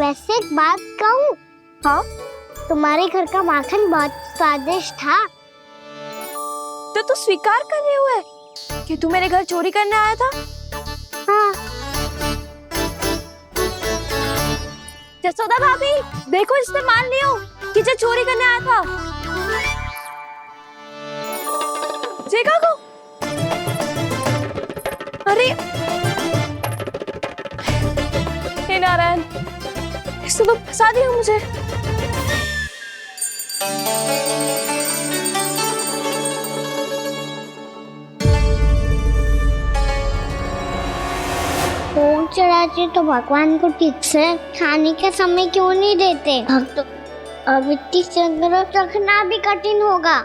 वैसे एक बात कहूँ? हाँ? तुम्हारे घर का माखन बहुत स्वादिष्ट था। तो तू स्वीकार कर रहे हुए कि तू मेरे घर चोरी करने आया था? हाँ। जसोदा भाभी, देखो इसने मान लियो कि जो चोरी करने आया था। देखा को? अरे हे नारायण, इसने तो फंसा दिया मुझे। भोग चढ़ाते तो भगवान को ठीक से खाने का समय क्यों नहीं देते? भक्त अब इतनी संग्रह रखना भी कठिन होगा।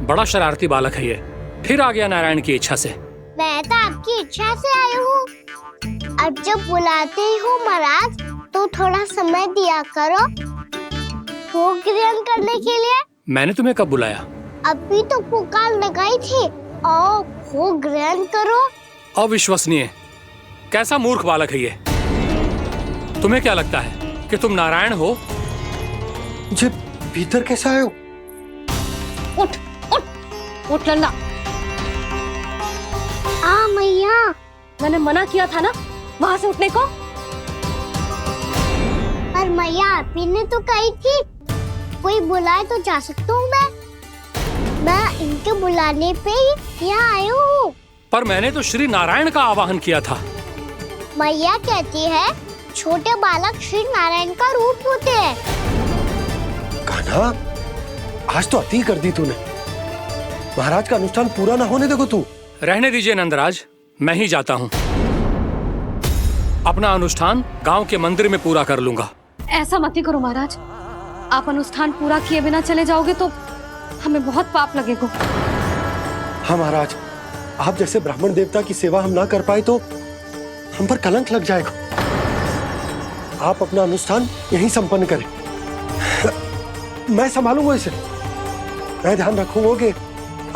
बड़ा शरारती बालक है ये, फिर आ गया नारायण की इच्छा से। मैं तो आपकी इच्छा से आई हूँ। अब जब बुलाते हो महाराज तो थोड़ा समय दिया करो भोग ग्रहण करने के लिए। मैंने तुम्हें कब बुलाया? अभी तो पुकार लगाई थी। आओ भोग ग्रहण करो। अविश्वसनीय, कैसा मूर्ख बालक है ये। तुम्हें क्या लगता है कि तुम नारायण हो? जी भीतर कैसे आए हो? उठ उठ उठ लंगा। मैया, मैंने मना किया था ना वहां से उठने को। पर मैया आपी ने तो कही थी कोई बुलाए तो जा सकता हूँ मैं इनके बुलाने पे ही यहाँ आई हूँ। पर मैंने तो श्री नारायण का आवाहन किया था। मैया कहती है छोटे बालक श्री नारायण का रूप होते हैं। कान्हा, आज तो अति कर दी तूने। महाराज का अनुष्ठान पूरा ना होने देखो तू। रहने दीजिए नंदराज, मैं ही जाता हूँ। अपना अनुष्ठान गांव के मंदिर में पूरा कर लूंगा। ऐसा मत ही करो महाराज, आप अनुष्ठान पूरा किए बिना चले जाओगे तो हमें बहुत पाप लगेगा। हाँ महाराज, आप जैसे ब्राह्मण देवता की सेवा हम ना कर पाए तो हम पर कलंक लग जाएगा। आप अपना अनुष्ठान यहीं संपन्न करें। मैं संभालूंगा इसे। मैं ध्यान रखूंगा कि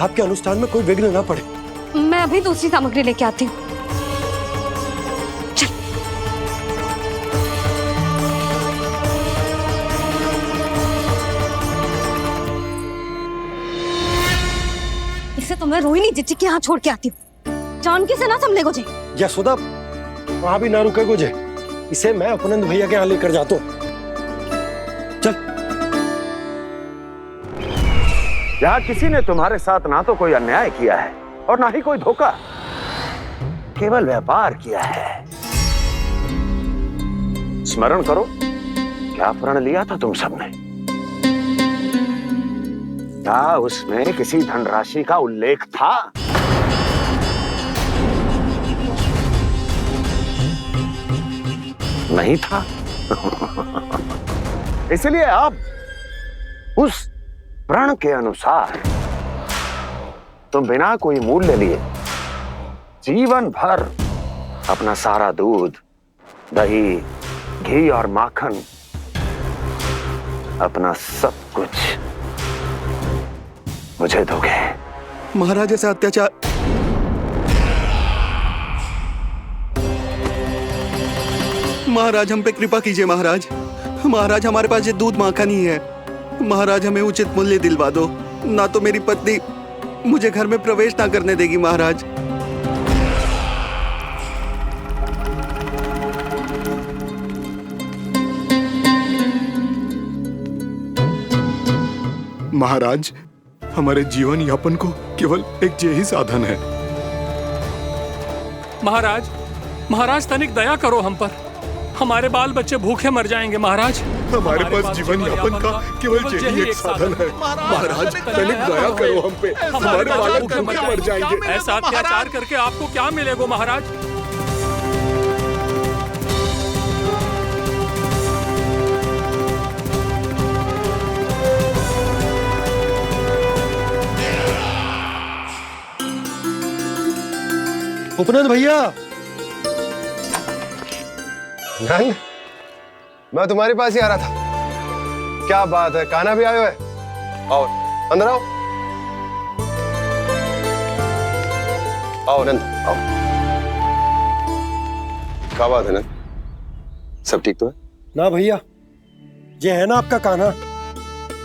आपके अनुष्ठान में कोई विघ्न ना पड़े। मैं अभी दूसरी सामग्री लेके आती हूँ। इसे तो मैं रोहिणी जीजी के यहाँ छोड़ के आती हूँ। जानकी से ना संभले गुजे। यशोदा, वहां भी ना रुके गुजे। इसे मैं अपनंद भैया के यहाँ लेकर जाता हूँ। चल। यहाँ किसी ने तुम्हारे साथ ना तो कोई अन्याय किया है और ना ही कोई धोखा, केवल व्यापार किया है। स्मरण करो, क्या प्रण लिया था तुम सबने? क्या उसमें किसी धनराशि का उल्लेख था? नहीं था। इसलिए अब उस प्रण के अनुसार तुम बिना कोई मूल्य लिए जीवन भर अपना सारा दूध, दही, घी और माखन, अपना सब कुछ मुझे दोगे। महाराज ऐसा अत्याचार। महाराज हम पे कृपा कीजिए। महाराज, महाराज हमारे पास ये दूध माखन ही है। महाराज हमें उचित मूल्य दिलवा दो, ना तो मेरी पत्नी मुझे घर में प्रवेश ना करने देगी। महाराज महाराज, हमारे जीवन यापन को केवल एक यही साधन है। महाराज, महाराज तनिक दया करो हम पर। हमारे बाल बच्चे भूखे मर जाएंगे महाराज। हमारे पास जीवन यापन का केवल यही एक साधन है। महाराज तनिक दया करो हम पे। हमारे बालक भूखे मर जाएंगे। ऐसा अत्याचार करके आपको क्या मिलेगा महाराज? उपनंद भैया। नंद, मैं तुम्हारे पास ही आ रहा था। क्या बात है, कान्हा भी आयो है? आओ अंदर आओ। आओ नंद आओ। क्या बात है नंद, सब ठीक तो है? ना भैया, ये है ना आपका कान्हा,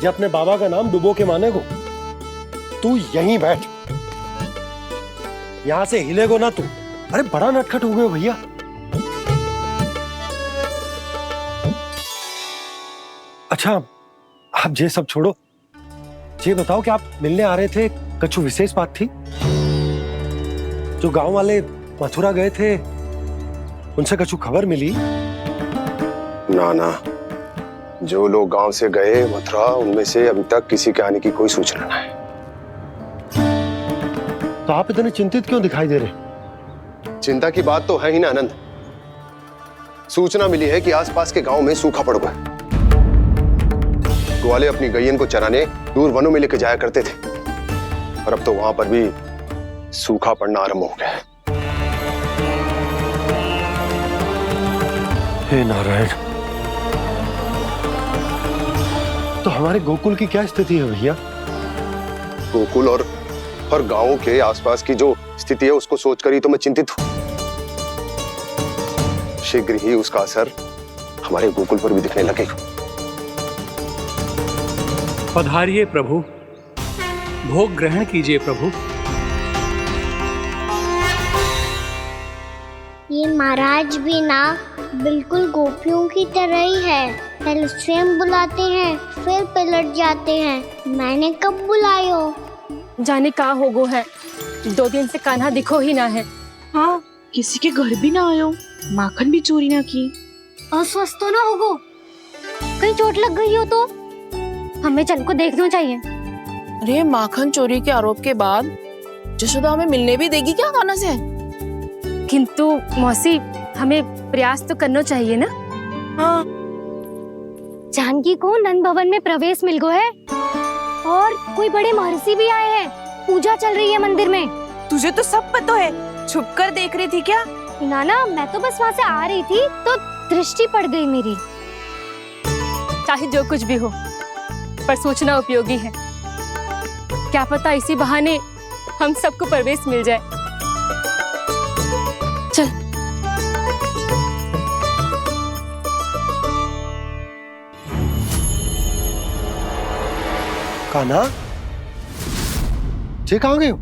ये अपने बाबा का नाम डुबो के माने को। तू यहीं बैठ, यहां से हिलेगो ना तू। अरे बड़ा नटखट हो गए भैया। अच्छा आप ये सब छोड़ो, ये बताओ कि आप मिलने आ रहे थे, कछु विशेष बात थी? जो गांव वाले मथुरा गए थे उनसे कछु खबर मिली? ना ना, जो लोग गांव से गए मथुरा, उनमें से अभी तक किसी के आने की कोई सूचना नहीं है। तो आप इतने चिंतित क्यों दिखाई दे रहे? चिंता की बात तो है ही ना आनंद। सूचना मिली है कि आसपास के गांव में सूखा पड़ गया। ग्वाले अपनी गैयन को चराने दूर वनों में लेके जाया करते थे, और अब तो वहां पर भी सूखा पड़ना आरंभ हो गया है। हे नारायण, तो हमारे गोकुल की क्या स्थिति है भैया? गोकुल और गांवों के आसपास की जो स्थिति है उसको सोचकर ही तो मैं चिंतित हूं। शीघ्र ही उसका असर हमारे गोकुल पर भी दिखने लगेगा। पधारिए प्रभु, भोग ग्रहण कीजिए प्रभु। ये महाराज भी ना बिल्कुल गोपियों की तरह ही है। पहले स्वयं बुलाते हैं, फिर पलट जाते हैं। मैंने कब बुलाई हो? जाने का होगो है, 2 दिन से कान्हा दिखो ही ना है। हाँ, किसी के घर भी ना आयो, माखन भी चोरी ना की। अस्वस्थ तो ना होगो, कहीं चोट लग गई हो तो? हमें चल को देखना चाहिए। अरे माखन चोरी के आरोप के बाद जशोदा हमें मिलने भी देगी क्या कान्हा से? किंतु मौसी, हमें प्रयास तो करना चाहिए ना। हाँ, जानकी को नंद भवन में प्रवेश मिल गो है, और कोई बड़े महर्षि भी आए हैं। पूजा चल रही है मंदिर में। तुझे तो सब पता है, छुप कर देख रही थी क्या? नाना, मैं तो बस वहाँ से आ रही थी तो दृष्टि पड़ गई मेरी। चाहे जो कुछ भी हो, पर सूचना उपयोगी है। क्या पता इसी बहाने हम सबको प्रवेश मिल जाए। चल। कान्हा, ये कहाँ गए हो?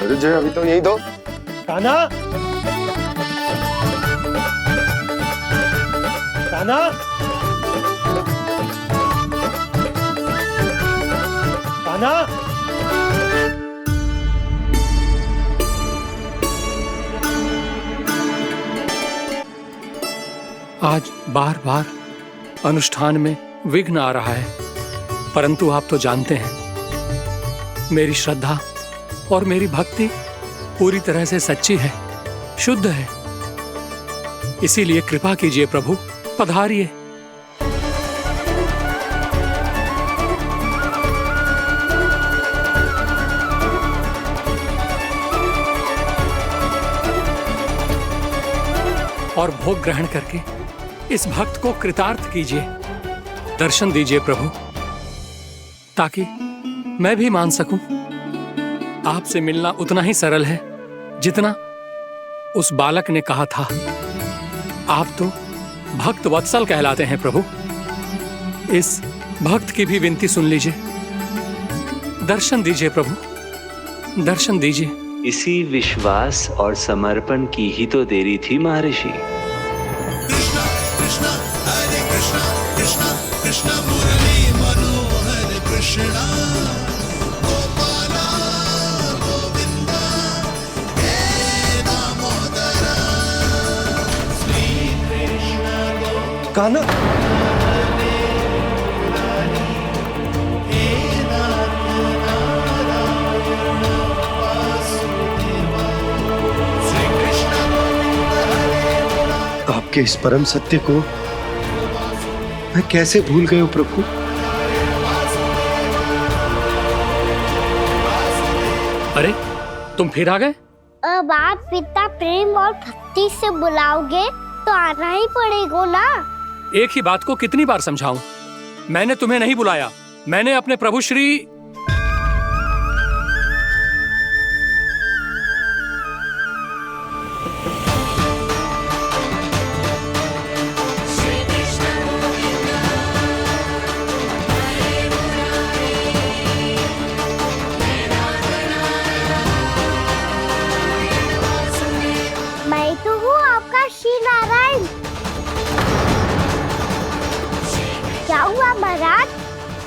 अरे जय, अभी तो यही दो। कान्हा, कान्हा, कान्हा। आज बार बार अनुष्ठान में विघ्न आ रहा है, परंतु आप तो जानते हैं मेरी श्रद्धा और मेरी भक्ति पूरी तरह से सच्ची है, शुद्ध है। इसीलिए कृपा कीजिए प्रभु, पधारिए। और भोग ग्रहण करके इस भक्त को कृतार्थ कीजिए। दर्शन दीजिए प्रभु, ताकि मैं भी मान सकूं। आपसे मिलना उतना ही सरल है जितना उस बालक ने कहा था। आप तो भक्त वत्सल कहलाते हैं प्रभु। इस भक्त की भी विनती सुन लीजिए। दर्शन दीजिए प्रभु, दर्शन दीजिए। इसी विश्वास और समर्पण की ही तो देरी थी महर्षि। कान्हा, आपके इस परम सत्य को मैं कैसे भूल गया हूं प्रभु। अरे तुम फिर आ गए? अब आप पिता प्रेम और भक्ति से बुलाओगे तो आना ही पड़ेगा ना। एक ही बात को कितनी बार समझाऊं? मैंने तुम्हें नहीं बुलाया, मैंने अपने प्रभु श्री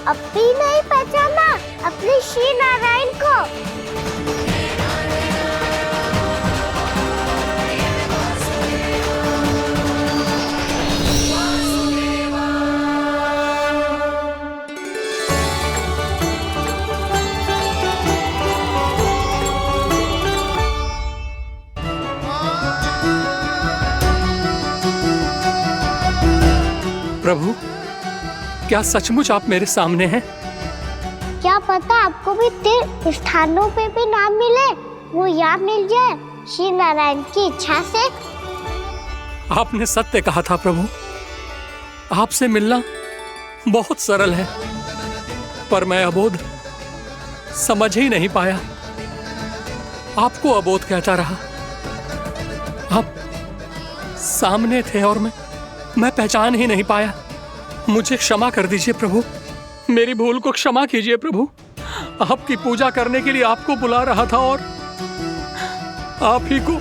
अब भी नहीं पहचाना अपने श्री नारायण को? प्रभु, क्या सचमुच आप मेरे सामने हैं? क्या पता आपको भी तीर्थ स्थानों पे भी नाम मिले, वो यहाँ मिल जाए श्री नारायण की इच्छा से। आपने सत्य कहा था प्रभु, आपसे मिलना बहुत सरल है, पर मैं अबोध समझ ही नहीं पाया। आपको अबोध कहता रहा। आप सामने थे और मैं पहचान ही नहीं पाया। मुझे क्षमा कर दीजिए प्रभु, मेरी भूल को क्षमा कीजिए प्रभु। आपकी पूजा करने के लिए आपको बुला रहा था और आप ही को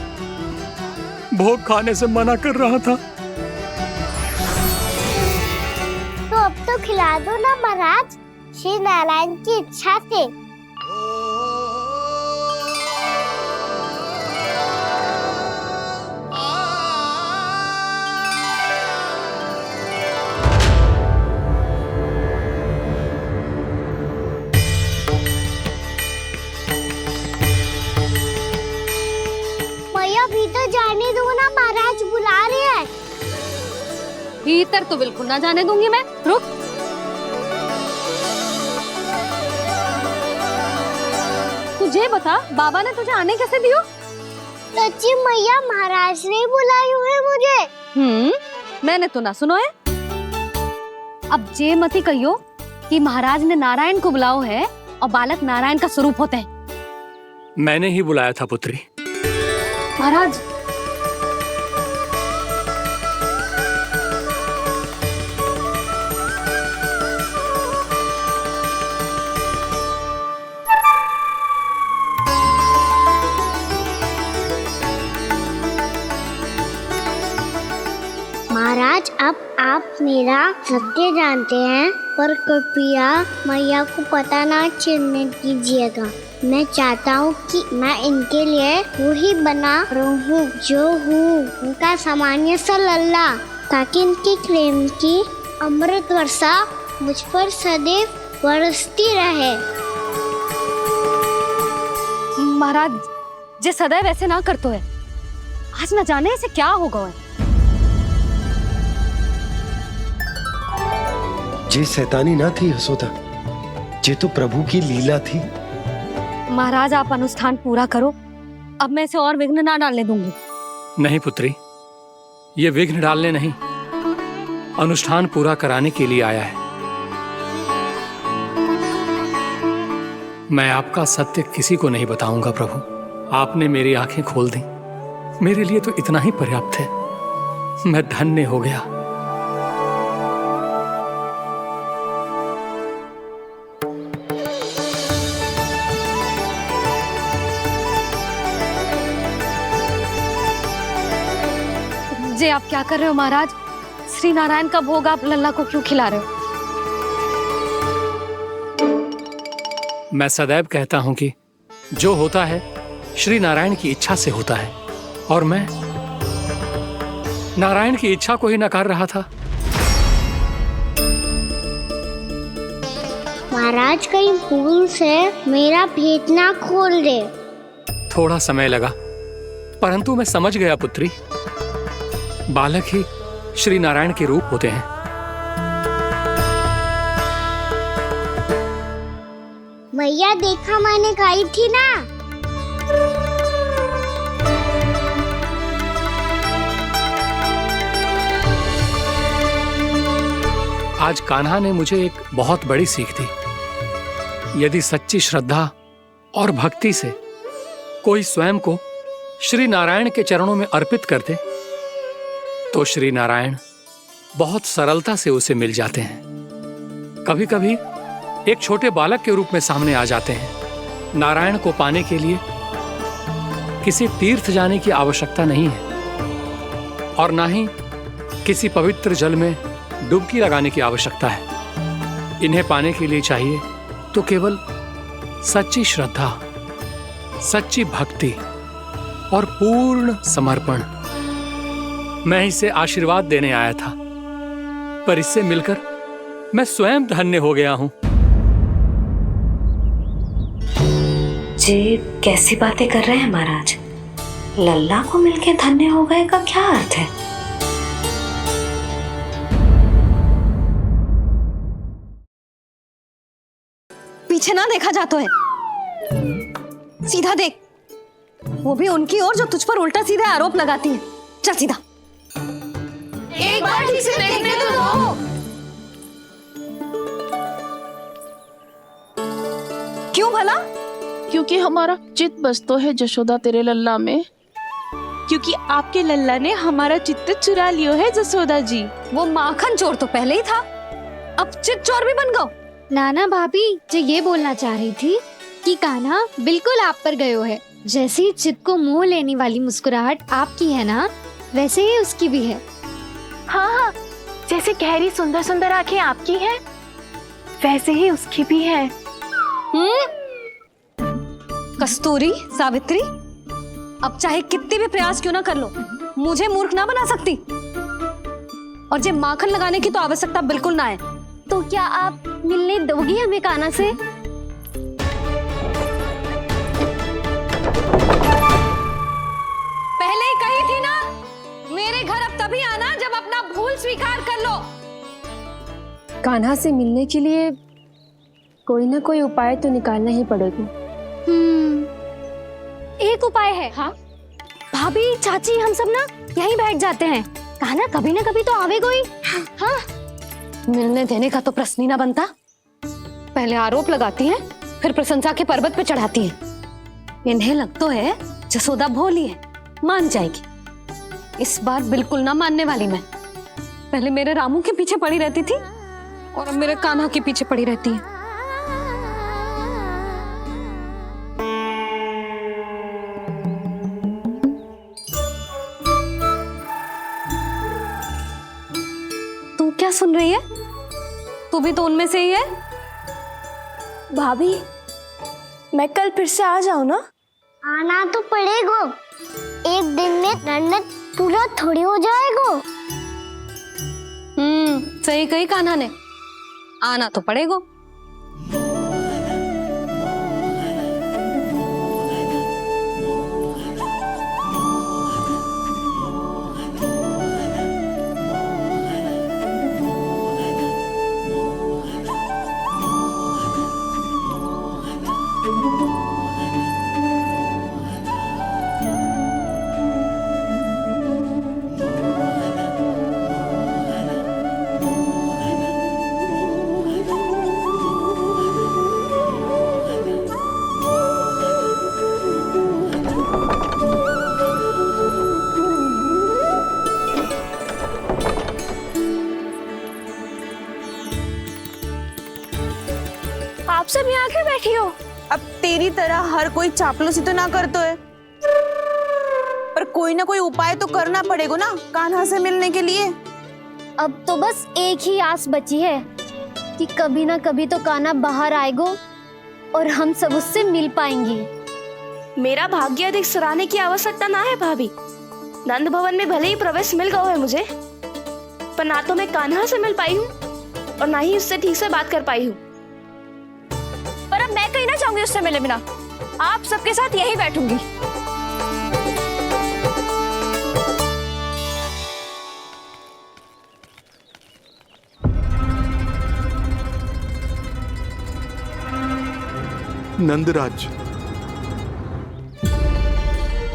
भोग खाने से मना कर रहा था। तो अब तो खिला दो ना महाराज, श्री नारायण की इच्छा से। भीतर जाने दो ना, महाराज बुला रहे हैं। भीतर तो बिल्कुल ना जाने दूंगी मैं। रुक। तुझे बता, बाबा ने तुझे आने कैसे दियो? सच्ची मैया, महाराज ने बुलाई हुई है मुझे। मैंने तो ना सुनो है। अब जे मती कहियो कि महाराज ने नारायण को बुलाओ है और बालक नारायण का स्वरूप होते हैं। मैंने ही बुलाया था पुत्री। महाराज, महाराज, अब आप मेरा सत्य जानते हैं, पर कृपया मैया को पता ना चलने दीजिएगा। मैं चाहता हूँ कि मैं इनके लिए वही बना रहूँ जो हूँ, उनका सामान्य सा लल्ला, ताकि इनके प्रेम की अमृत वर्षा मुझ पर सदैव बरसती रहे। महाराज, जे सदैव ऐसे ना करतो है, आज न जाने इसे क्या होगा है। जे शैतानी ना थी यशोदा, जे तो प्रभु की लीला थी। महाराज, आप अनुष्ठान पूरा करो, अब मैं इसे और विघ्न ना डालने दूंगी। नहीं पुत्री, ये विघ्न डालने नहीं, अनुष्ठान पूरा कराने के लिए आया है। मैं आपका सत्य किसी को नहीं बताऊंगा प्रभु। आपने मेरी आंखें खोल दी, मेरे लिए तो इतना ही पर्याप्त है। मैं धन्य हो गया। जे आप क्या कर रहे हो महाराज? श्री नारायण का भोग आप लल्ला को क्यों खिला रहे हो? मैं सदैव कहता हूं कि जो होता है श्री नारायण की इच्छा से होता है, और मैं नारायण की इच्छा को ही नकार रहा था। महाराज, कहीं भूल से मेरा भेद ना खोल दे। थोड़ा समय लगा, परंतु मैं समझ गया पुत्री। बालक ही श्री नारायण के रूप होते हैं। मैया, देखा मैंने खाई थी ना। आज कान्हा ने मुझे एक बहुत बड़ी सीख दी। यदि सच्ची श्रद्धा और भक्ति से कोई स्वयं को श्री नारायण के चरणों में अर्पित कर दे, तो श्री नारायण बहुत सरलता से उसे मिल जाते हैं। कभी कभी एक छोटे बालक के रूप में सामने आ जाते हैं। नारायण को पाने के लिए किसी तीर्थ जाने की आवश्यकता नहीं है, और ना ही किसी पवित्र जल में डुबकी लगाने की आवश्यकता है। इन्हें पाने के लिए चाहिए तो केवल सच्ची श्रद्धा, सच्ची भक्ति और पूर्ण समर्पण। मैं इसे आशीर्वाद देने आया था, पर इससे मिलकर मैं स्वयं धन्य हो गया हूं। जी कैसी बातें कर रहे हैं महाराज? लल्ला को मिलके धन्य हो गए का क्या अर्थ है? पीछे ना देखा जाता है, सीधा देख। वो भी उनकी ओर जो तुझ पर उल्टा सीधे आरोप लगाती है। चल सीधा। एक बार ठीक से देखने तो दो। क्यों भला? क्योंकि हमारा चित्त बसतो है जशोदा तेरे लल्ला में। क्योंकि आपके लल्ला ने हमारा चित्त चुरा लियो है जसोदा जी। वो माखन चोर तो पहले ही था, अब चित्त चोर भी बन गो। नाना भाभी जो ये बोलना चाह रही थी कि कान्हा बिल्कुल आप पर गयो है। जैसे ही चित्त को मोह लेने वाली मुस्कुराहट आपकी है ना, वैसे ही उसकी भी है। हाँ हाँ, जैसे गहरी सुंदर सुंदर आंखें आपकी हैं, वैसे ही उसकी भी है। कस्तूरी, सावित्री, अब चाहे कितने भी प्रयास क्यों ना कर लो, मुझे मूर्ख ना बना सकती। और जे माखन लगाने की तो आवश्यकता बिल्कुल ना है। तो क्या आप मिलने दोगी हमें कान्हा से? पहले ही कही थी ना, मेरे घर अब तभी आना जब अपना भूल स्वीकार कर लो। कान्हा से मिलने के लिए कोई ना कोई उपाय तो निकालना ही पड़ेगा। एक उपाय है। हाँ? भाभी, चाची, हम सब ना यहीं बैठ जाते हैं। कान्हा कभी ना कभी तो आवेगा ही। हाँ, मिलने देने का तो प्रश्न ही ना बनता। पहले आरोप लगाती हैं, फिर प्रशंसा के पर्वत पे चढ़ाती हैं। इन्हें लगता है जसोदा भोली है, मान जाएगी। इस बार बिल्कुल ना मानने वाली मैं। पहले मेरे रामू के पीछे पड़ी रहती थी और अब मेरे कान्हा के पीछे पड़ी रहती है। तू क्या सुन रही है? तू भी तो उनमें से ही है। भाभी, मैं कल फिर से आ जाऊं ना? आना तो पड़ेगा। एक दिन में रन्नत पूरा थोड़ी हो जाएगा। सही कही कान्हा ने, आना तो पड़ेगा। आप सब यहाँ क्यों बैठी हो? अब तेरी तरह हर कोई चापलूसी तो ना करतो है, पर कोई ना कोई उपाय तो करना पड़ेगा ना कान्हा से मिलने के लिए। अब तो बस एक ही आस बची है कि कभी ना कभी तो कान्हा बाहर आएगा और हम सब उससे मिल पाएंगे। मेरा भाग्य अधिक सराहने की आवश्यकता ना है भाभी। नंद भवन में भले ही प्रवेश मिल गया है मुझे, पर ना तो मैं कान्हा से मिल पाई हूँ और ना ही उससे ठीक से बात कर पाई हूँ। पर अब मैं कहीं ना चाहूंगी उससे मिले बिना। आप सबके साथ यहीं बैठूंगी। नंदराज,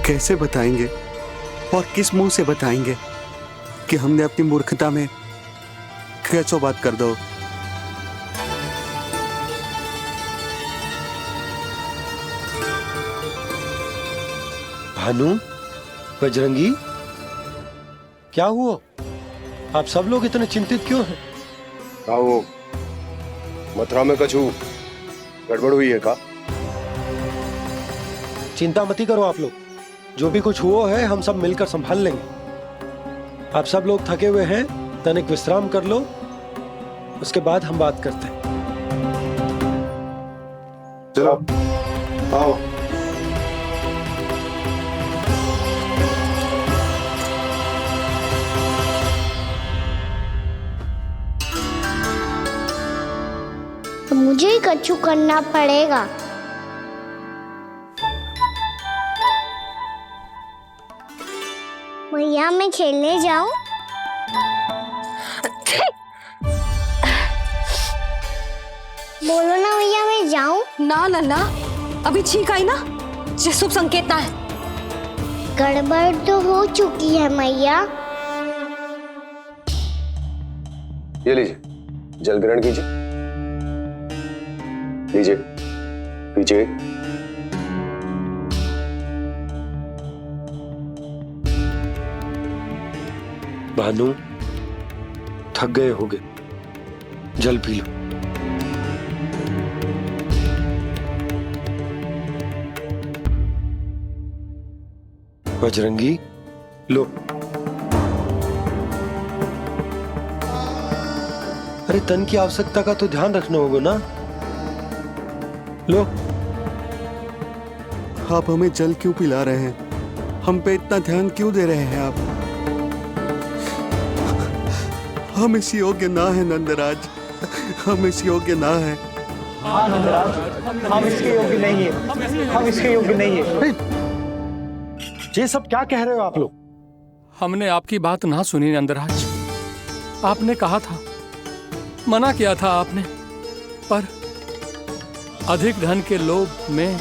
कैसे बताएंगे और किस मुंह से बताएंगे कि हमने अपनी मूर्खता में कैसो बात कर दो। भानु, बजरंगी, क्या हुआ? आप सब लोग इतने चिंतित क्यों हैं? क्या वो मथुरा में कछु गड़बड़ हुई है का? चिंता मती करो आप लोग, जो भी कुछ हुआ है हम सब मिलकर संभाल लेंगे। आप सब लोग थके हुए हैं, तनिक विश्राम कर लो, उसके बाद हम बात करते हैं। चलो आओ। तो मुझे ही कछु करना पड़ेगा। मैया मैं खेलने जाऊं? बोलो ना भैया मैं जाऊं? ना लल्ला, अभी छींक आई ना, ये शुभ संकेत ना है। गड़बड़ तो हो चुकी है मैया। ये लीजिए, जल ग्रहण कीजिए। लीजिए, पीजिए। भानु, थक गए होगे, जल पी लो। बजरंगी, लो। अरे तन की आवश्यकता का तो ध्यान रखना होगा ना। लो। आप हमें जल क्यों पिला रहे हैं? हम पे इतना ध्यान क्यों दे रहे हैं आप? हम इस योग्य ना है नंदराज, हम इस योग्य ना है। हाँ नंदराज, हम इसके योग्य नहीं है, हम इसके योग्य नहीं है। ये सब क्या कह रहे हो आप लोग? हमने आपकी बात ना सुनी नंदराज। आपने कहा था, मना किया था आपने, पर अधिक धन के लोभ में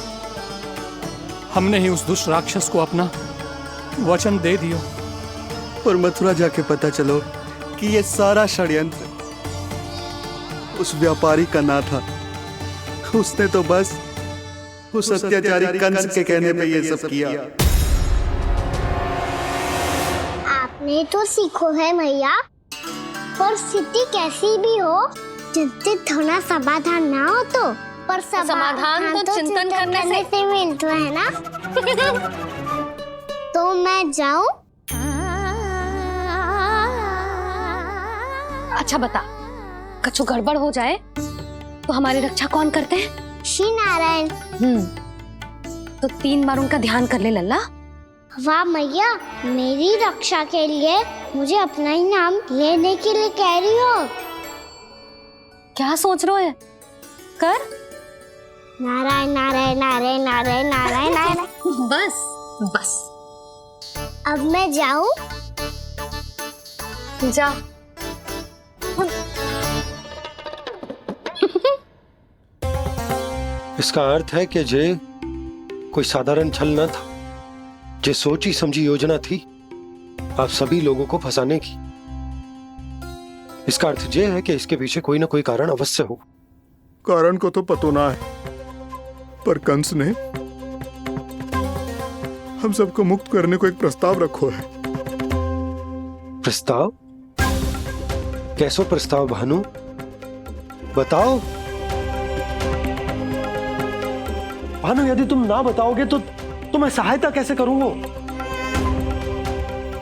हमने ही उस दुष्ट राक्षस को अपना वचन दे दिया। और मथुरा जाके पता चलो कि ये सारा षड्यंत्र उस व्यापारी का ना था। उसने तो बस उस अत्याचारी कंस के कहने पे ये सब किया। आपने तो सीखो है भैया, पर स्थिति कैसी भी हो, चिंतित होना समाधान ना हो तो, पर समाधान तो चिंतन करने से मिलता है ना। तो मैं जाऊं? अच्छा बता, कछु गड़बड़ हो जाए तो हमारी रक्षा कौन करते हैं? श्री नारायण। तो 3 बार उनका ध्यान कर ले लल्ला। वाह मैया, मेरी रक्षा के लिए मुझे अपना ही नाम लेने के लिए कह रही हो? क्या सोच रहे हो? कर। नारायण नारायण नारायण नारायण नारायण नारायण। बस बस। अब मैं जाऊं? जा। इसका अर्थ है कि जे कोई साधारण छल न था, जे सोची समझी योजना थी आप सभी लोगों को फंसाने की। इसका अर्थ ये है कि इसके पीछे कोई ना कोई कारण अवश्य हो। कारण को तो पतो ना है, पर कंस ने हम सबको मुक्त करने को एक प्रस्ताव रखो है। प्रस्ताव? कैसो प्रस्ताव भानु, बताओ। भानु, यदि तुम ना बताओगे तो मैं सहायता कैसे करूंगा?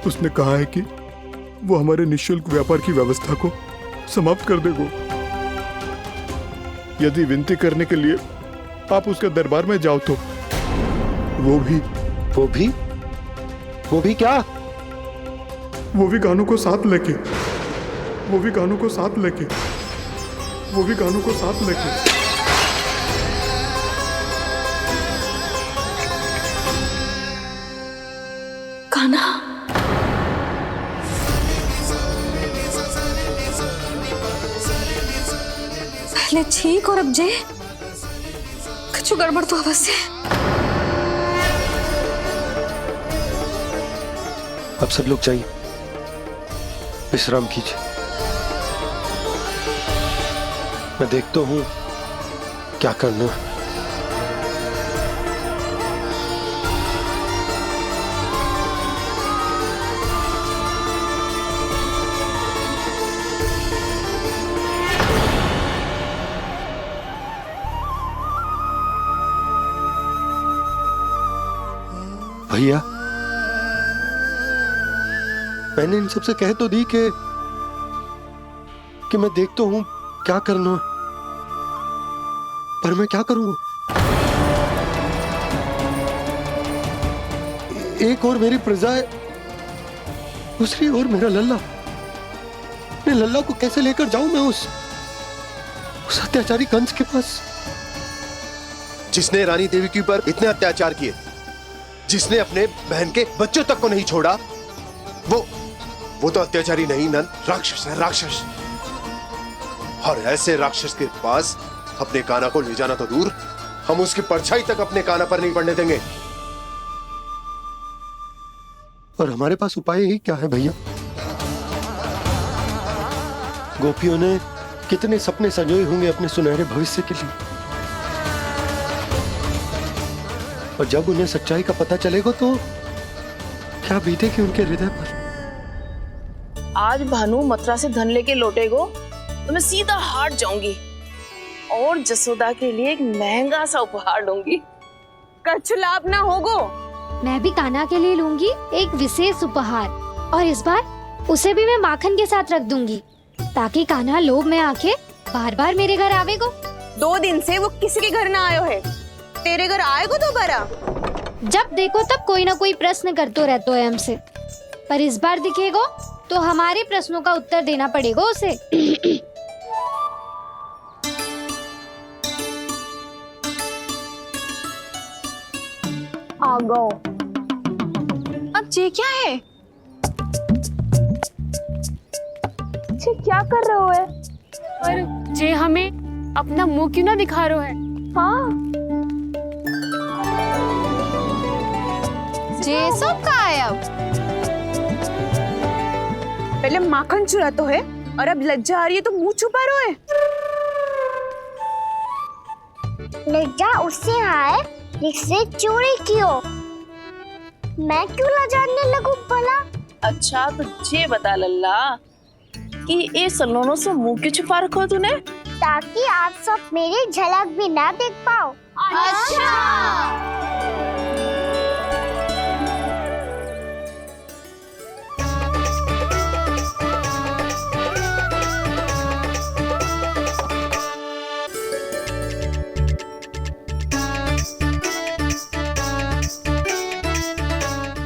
उसने कहा है कि वो हमारे निःशुल्क व्यापार की व्यवस्था को समाप्त कर देगा यदि विनती करने के लिए आप उसके दरबार में जाओ तो। वो भी क्या? वो भी गानों को साथ लेके, वो भी गानों को साथ लेके, वो भी गानों को साथ लेके। कान्हा, पहले ठीक और अब जे कुछ गड़बड़ तो अवश्य। अब सब लोग जाइए, विश्राम कीजिए। मैं देखता हूं क्या करना है। भैया, मैंने इन सबसे कह तो दी कि मैं देखता हूं क्या करना है, पर मैं क्या करूंगा? एक और मेरी प्रजा है, दूसरी ओर मेरा लल्ला। मैं लल्ला को कैसे लेकर जाऊं मैं उस अत्याचारी कंस के पास, जिसने रानी देवी के ऊपर इतने अत्याचार किए, जिसने अपने बहन के बच्चों तक को नहीं छोड़ा। वो तो अत्याचारी नहीं नंद, राक्षस है, राक्षस। और ऐसे राक्षस के पास अपने कान्हा को ले जाना तो दूर, हम उसकी परछाई तक अपने कान्हा पर नहीं पड़ने देंगे। और हमारे पास उपाय ही क्या है भैया? गोपियों ने कितने सपने संजोए होंगे अपने सुनहरे भविष्य के लिए, और जब उन्हें सच्चाई का पता चलेगा तो क्या बीतेगी उनके हृदय पर। आज भानु मथुरा से धन लेके लौटेगो तो मैं सीधा हाट जाऊंगी और जसोदा के लिए एक महंगा सा उपहार दूंगी। कछु लाभ ना होगो। मैं भी कान्हा के लिए लूंगी एक विशेष उपहार, और इस बार उसे भी मैं माखन के साथ रख दूंगी, ताकि कान्हा लोभ में आके बार बार मेरे घर आवेगो। 2 दिन से वो किसी के घर ना आयो है, तेरे घर आएगो दोबारा? जब देखो तब कोई ना कोई प्रश्न करते रहते है हमसे, पर इस बार दिखेगो तो हमारे प्रश्नों का उत्तर देना पड़ेगा उसे। आ गो। अब ये क्या है? ये क्या कर रहे हो है? पर जे हमें अपना मुंह क्यों ना दिखा रहे है? हाँ, ये सब का है? अब पहले माखन चुरा तो है और अब लज्जा आ रही है तो मुंह छुपा रहे है। लज्जा उससे है जिससे चोरी की हो। मैं क्यों लजाने लगूं भला? अच्छा तो ये बता लल्ला कि ये सलोनों से मुंह क्यों छुपा रखो तूने? ताकि आप सब मेरी झलक भी ना देख पाओ। अच्छा।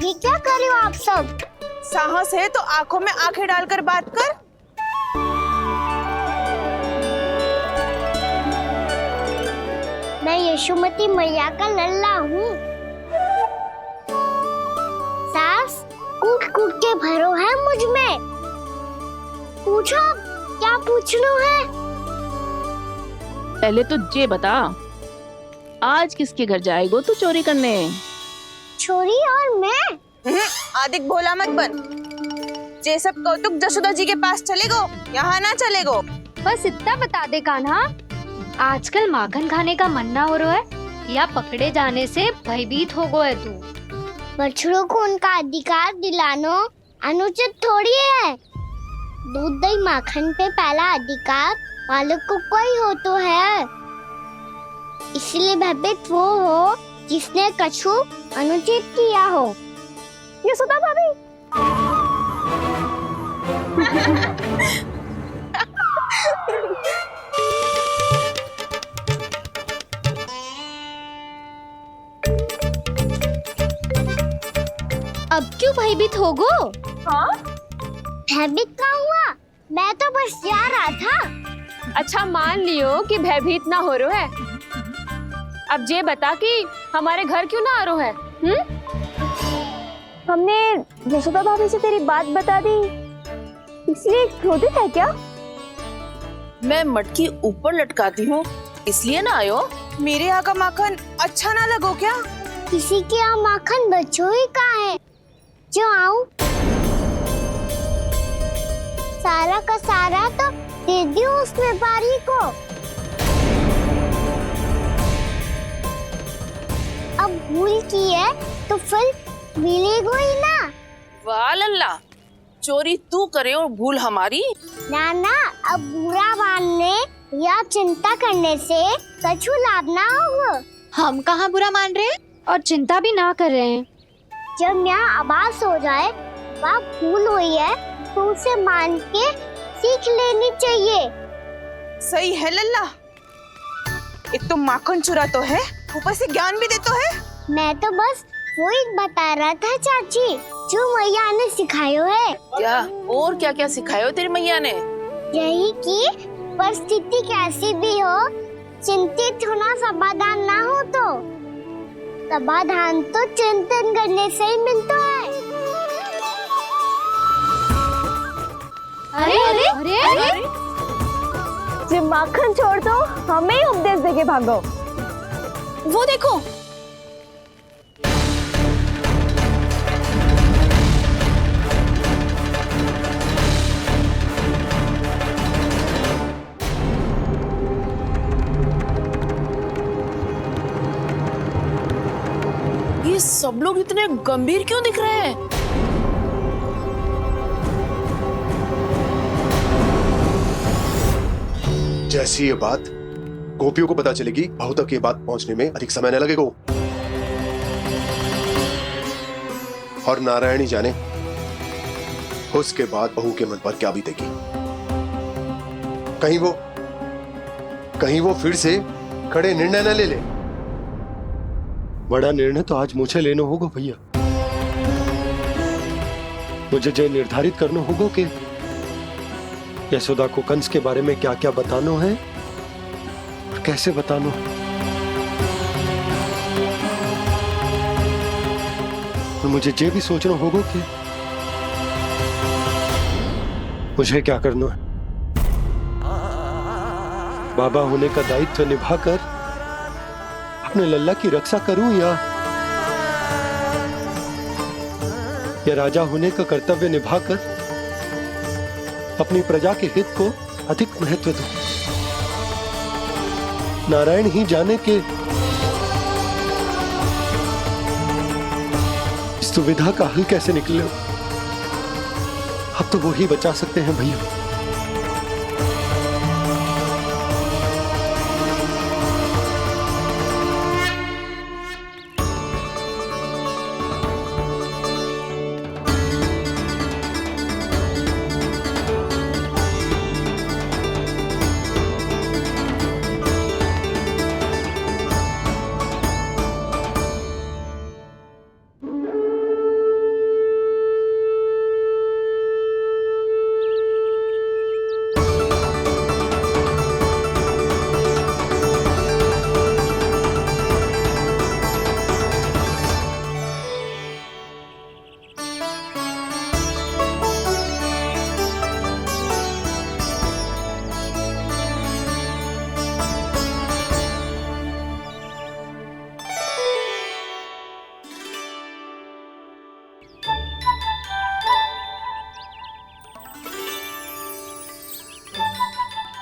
ये क्या कर रहे हो आप सब? साहस है तो आंखों में आंखें डालकर बात कर। मैं यशोमती मैया का लल्ला हूँ। सास कूट कूट के भरो है मुझ में। पूछो क्या पूछना है? पहले तो ये बता, आज किसके घर जाएगो तू चोरी करने? छोरी और मैं? आदिक भोला मत बन। ये सब कौतुक जसोदा जी के पास चलेगो, यहाँ ना चलेगो। बस इतना बता दे कान्हा, आजकल माखन खाने का मन ना हो रहा है या पकड़े जाने से भयभीत हो गए तू? बछड़ों को उनका अधिकार दिलाना अनुचित थोड़ी है। दूध दही माखन पे पहला अधिकार मालिक को कोई हो तो है। इसलिए भयभीत वो हो जिसने कछु अनुचित किया हो। यशोदा भाभी। अब क्यों भयभीत हो गो? हाँ? भयभीत क्या हुआ? मैं तो बस जा रहा था। अच्छा मान लियो कि भयभीत ना हो रहा है। अब ये बता कि हमारे घर क्यों ना आ रहा है? हमने यशोदा भाभी से तेरी बात बता दी, इसलिए क्रोधित है क्या? मैं मटकी ऊपर लटकाती हूँ इसलिए ना आयो? मेरे यहाँ का माखन अच्छा ना लगो क्या? किसी के यहाँ माखन बचो ही कहाँ है जो आऊं? सारा का सारा तो दे दियो उस व्यापारी को। अब भूल की है तो फल मिलेगा ही ना। वाह लल्ला, चोरी तू करे और भूल हमारी। ना ना, अब बुरा मानने या चिंता करने से कछु लाभ ना होगा। हम कहाँ बुरा मान रहे हैं और चिंता भी ना कर रहे हैं। जब यहाँ आभास हो जाए वहाँ भूल हुई है तो उसे मान के सीख लेनी चाहिए। सही है लल्ला, एक तो माखन चुरा तो है, ऊपर से ज्ञान भी दे तो है। मैं तो बस वो ही बता रहा था चाची, जो मैया ने सिखायो है। क्या और क्या क्या सिखायो तेरी मैया ने? यही कि परिस्थिति कैसी भी हो, चिंतित होना समाधान ना हो तो समाधान तो चिंतन करने से ही मिलता है। अरे अरे अरे, अरे? जी माखन छोड़ दो, हमें ही उपदेश देके भागो। वो देखो, ये सब लोग इतने गंभीर क्यों दिख रहे हैं? जैसी ये बात गोपियों को पता चलेगी, बहू तक ये बात पहुंचने में अधिक समय न लगेगा। और नारायण ही जाने उसके बाद बहू के मन पर क्या बीतेगी। कहीं वो फिर से खड़े निर्णय न ले ले। बड़ा निर्णय तो आज मुझे लेना होगा भैया। मुझे जो निर्धारित करना होगा कि यशोदा को कंस के बारे में क्या क्या बताना है और कैसे बताना है। और मुझे ये भी सोचना होगा कि मुझे क्या करना है। बाबा होने का दायित्व निभाकर अपने लल्ला की रक्षा करूं या राजा होने का कर्तव्य निभाकर अपनी प्रजा के हित को अधिक महत्व दूं। नारायण ही जाने के इस दुविधा का हल कैसे निकले। अब तो वो ही बचा सकते हैं भैया।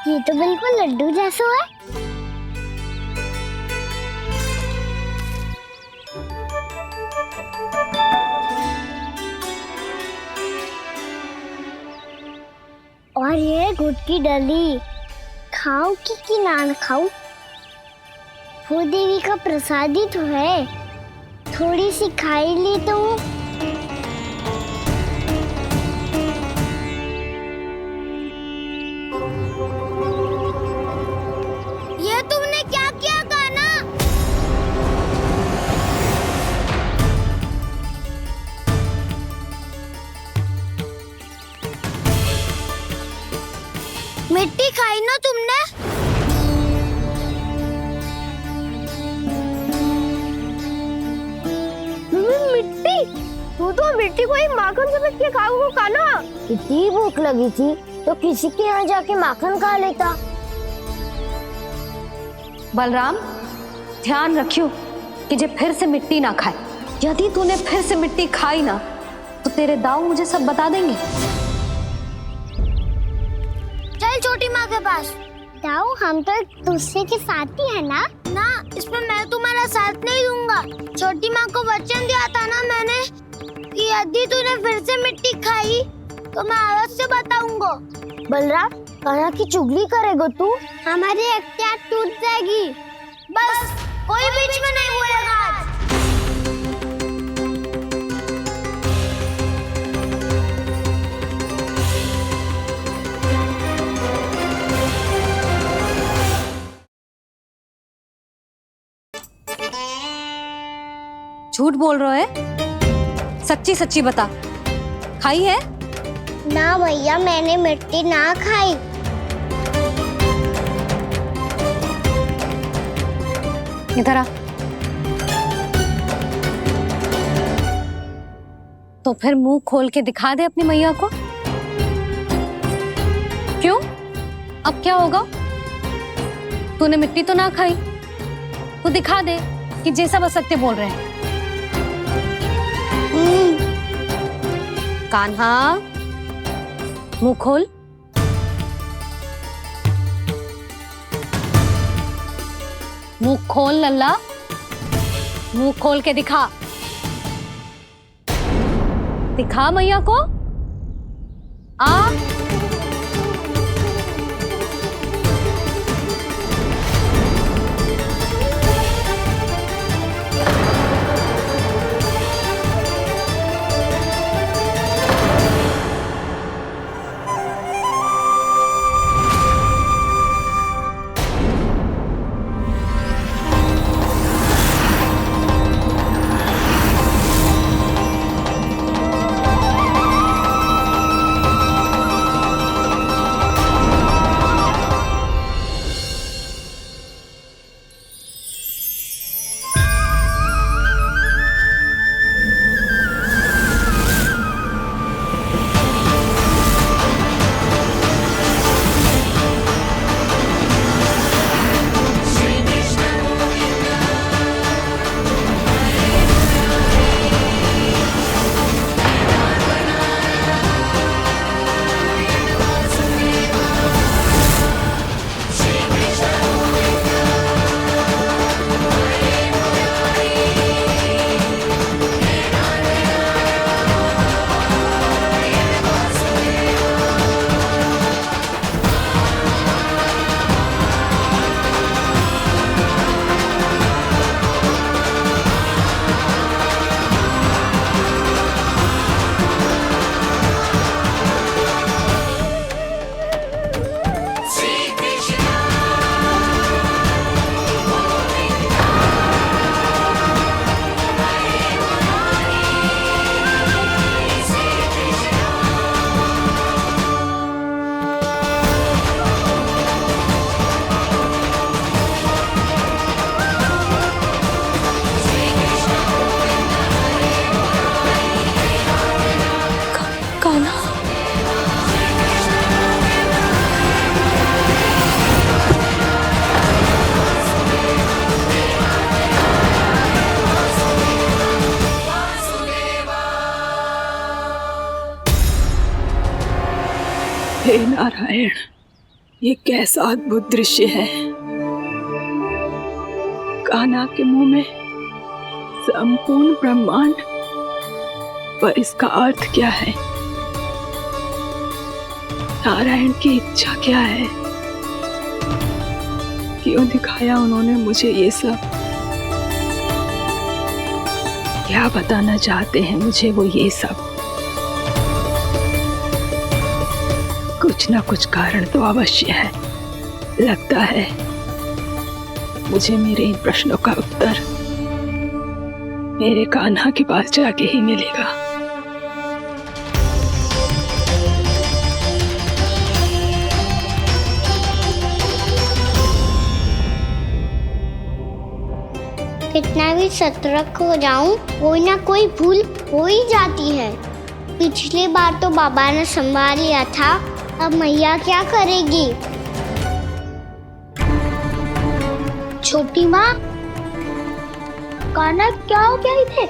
ये तो बिल्कुल लड्डू जैसा है। और ये गुड़ की डली खाऊं कि ना खाऊं? वो देवी का प्रसाद ही तो है, थोड़ी सी खाई ली तो। ये तुमने क्या किया कान्हा? मिट्टी खाई ना तुमने? मिट्टी? तू तो मिट्टी को ही माखन से पीट के खाओगे कान्हा। कितनी भूख लगी थी तो किसी के यहाँ जाके माखन खा लेता। बलराम, ध्यान रखियो कि जे फिर से मिट्टी ना खाए। यदि तूने फिर से मिट्टी खाई ना तो तेरे दाऊ मुझे सब बता देंगे। चल छोटी माँ के पास। दाऊ, हम तो एक दूसरे के साथी है ना? ना, इसमें मैं तुम्हारा साथ नहीं दूंगा। छोटी माँ को वचन दिया था ना मैंने कि यदि तूने फिर से मिट्टी खाई तो मैं आवाज से बताऊंगा। बलराम, कान्हा की चुगली करेगा तू? हमारी अख्तियार टूट जाएगी। बस कोई बीच में नहीं बोलेगा आज। झूठ बोल रहा है, सच्ची सच्ची बता, खाई है? ना भैया, मैंने मिट्टी ना खाई। इधर आ। तो फिर मुंह खोल के दिखा दे अपनी मैया को। क्यों? अब क्या होगा? तूने मिट्टी तो ना खाई, तो दिखा दे कि जैसा वो सत्य बोल रहे हैं। कान्हा, मुंह खोल। मुंह खोल लल्ला, मुंह खोल के दिखा, दिखा मैया को। आ हे नारायण, ये कैसा अद्भुत दृश्य है। कान्हा के मुंह में संपूर्ण ब्रह्मांड, पर इसका अर्थ क्या है? नारायण की इच्छा क्या है? क्यों दिखाया उन्होंने मुझे ये सब? क्या बताना चाहते हैं मुझे वो ये सब? कुछ ना कुछ कारण तो अवश्य है। लगता है मुझे मेरे इन प्रश्नों का उत्तर मेरे कान्हा के पास जाके ही मिलेगा। कितना भी सतर्क हो जाऊं, कोई ना कोई भूल हो ही जाती है। पिछली बार तो बाबा ने संभाल लिया था, अब मैया क्या करेगी? छोटी माँ, कान्हा क्या हो गया इधर?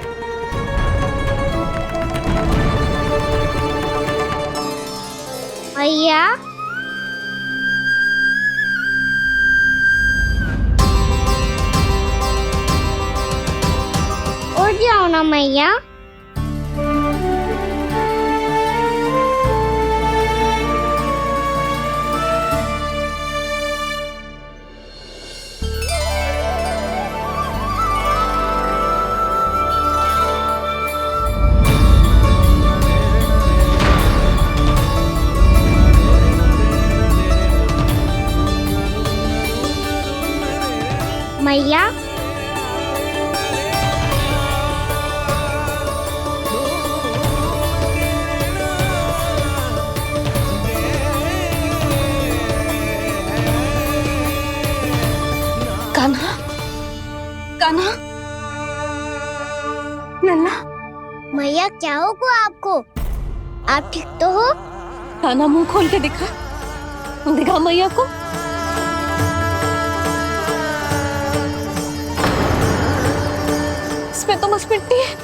मैया, उठ जाओ ना मैया। मैया, लल्ला मैया क्या होगा आपको? आप ठीक तो हो? कान्हा मुंह खोल के दिखा, दिखा मैया को। इसमें तो बस मिट्टी है,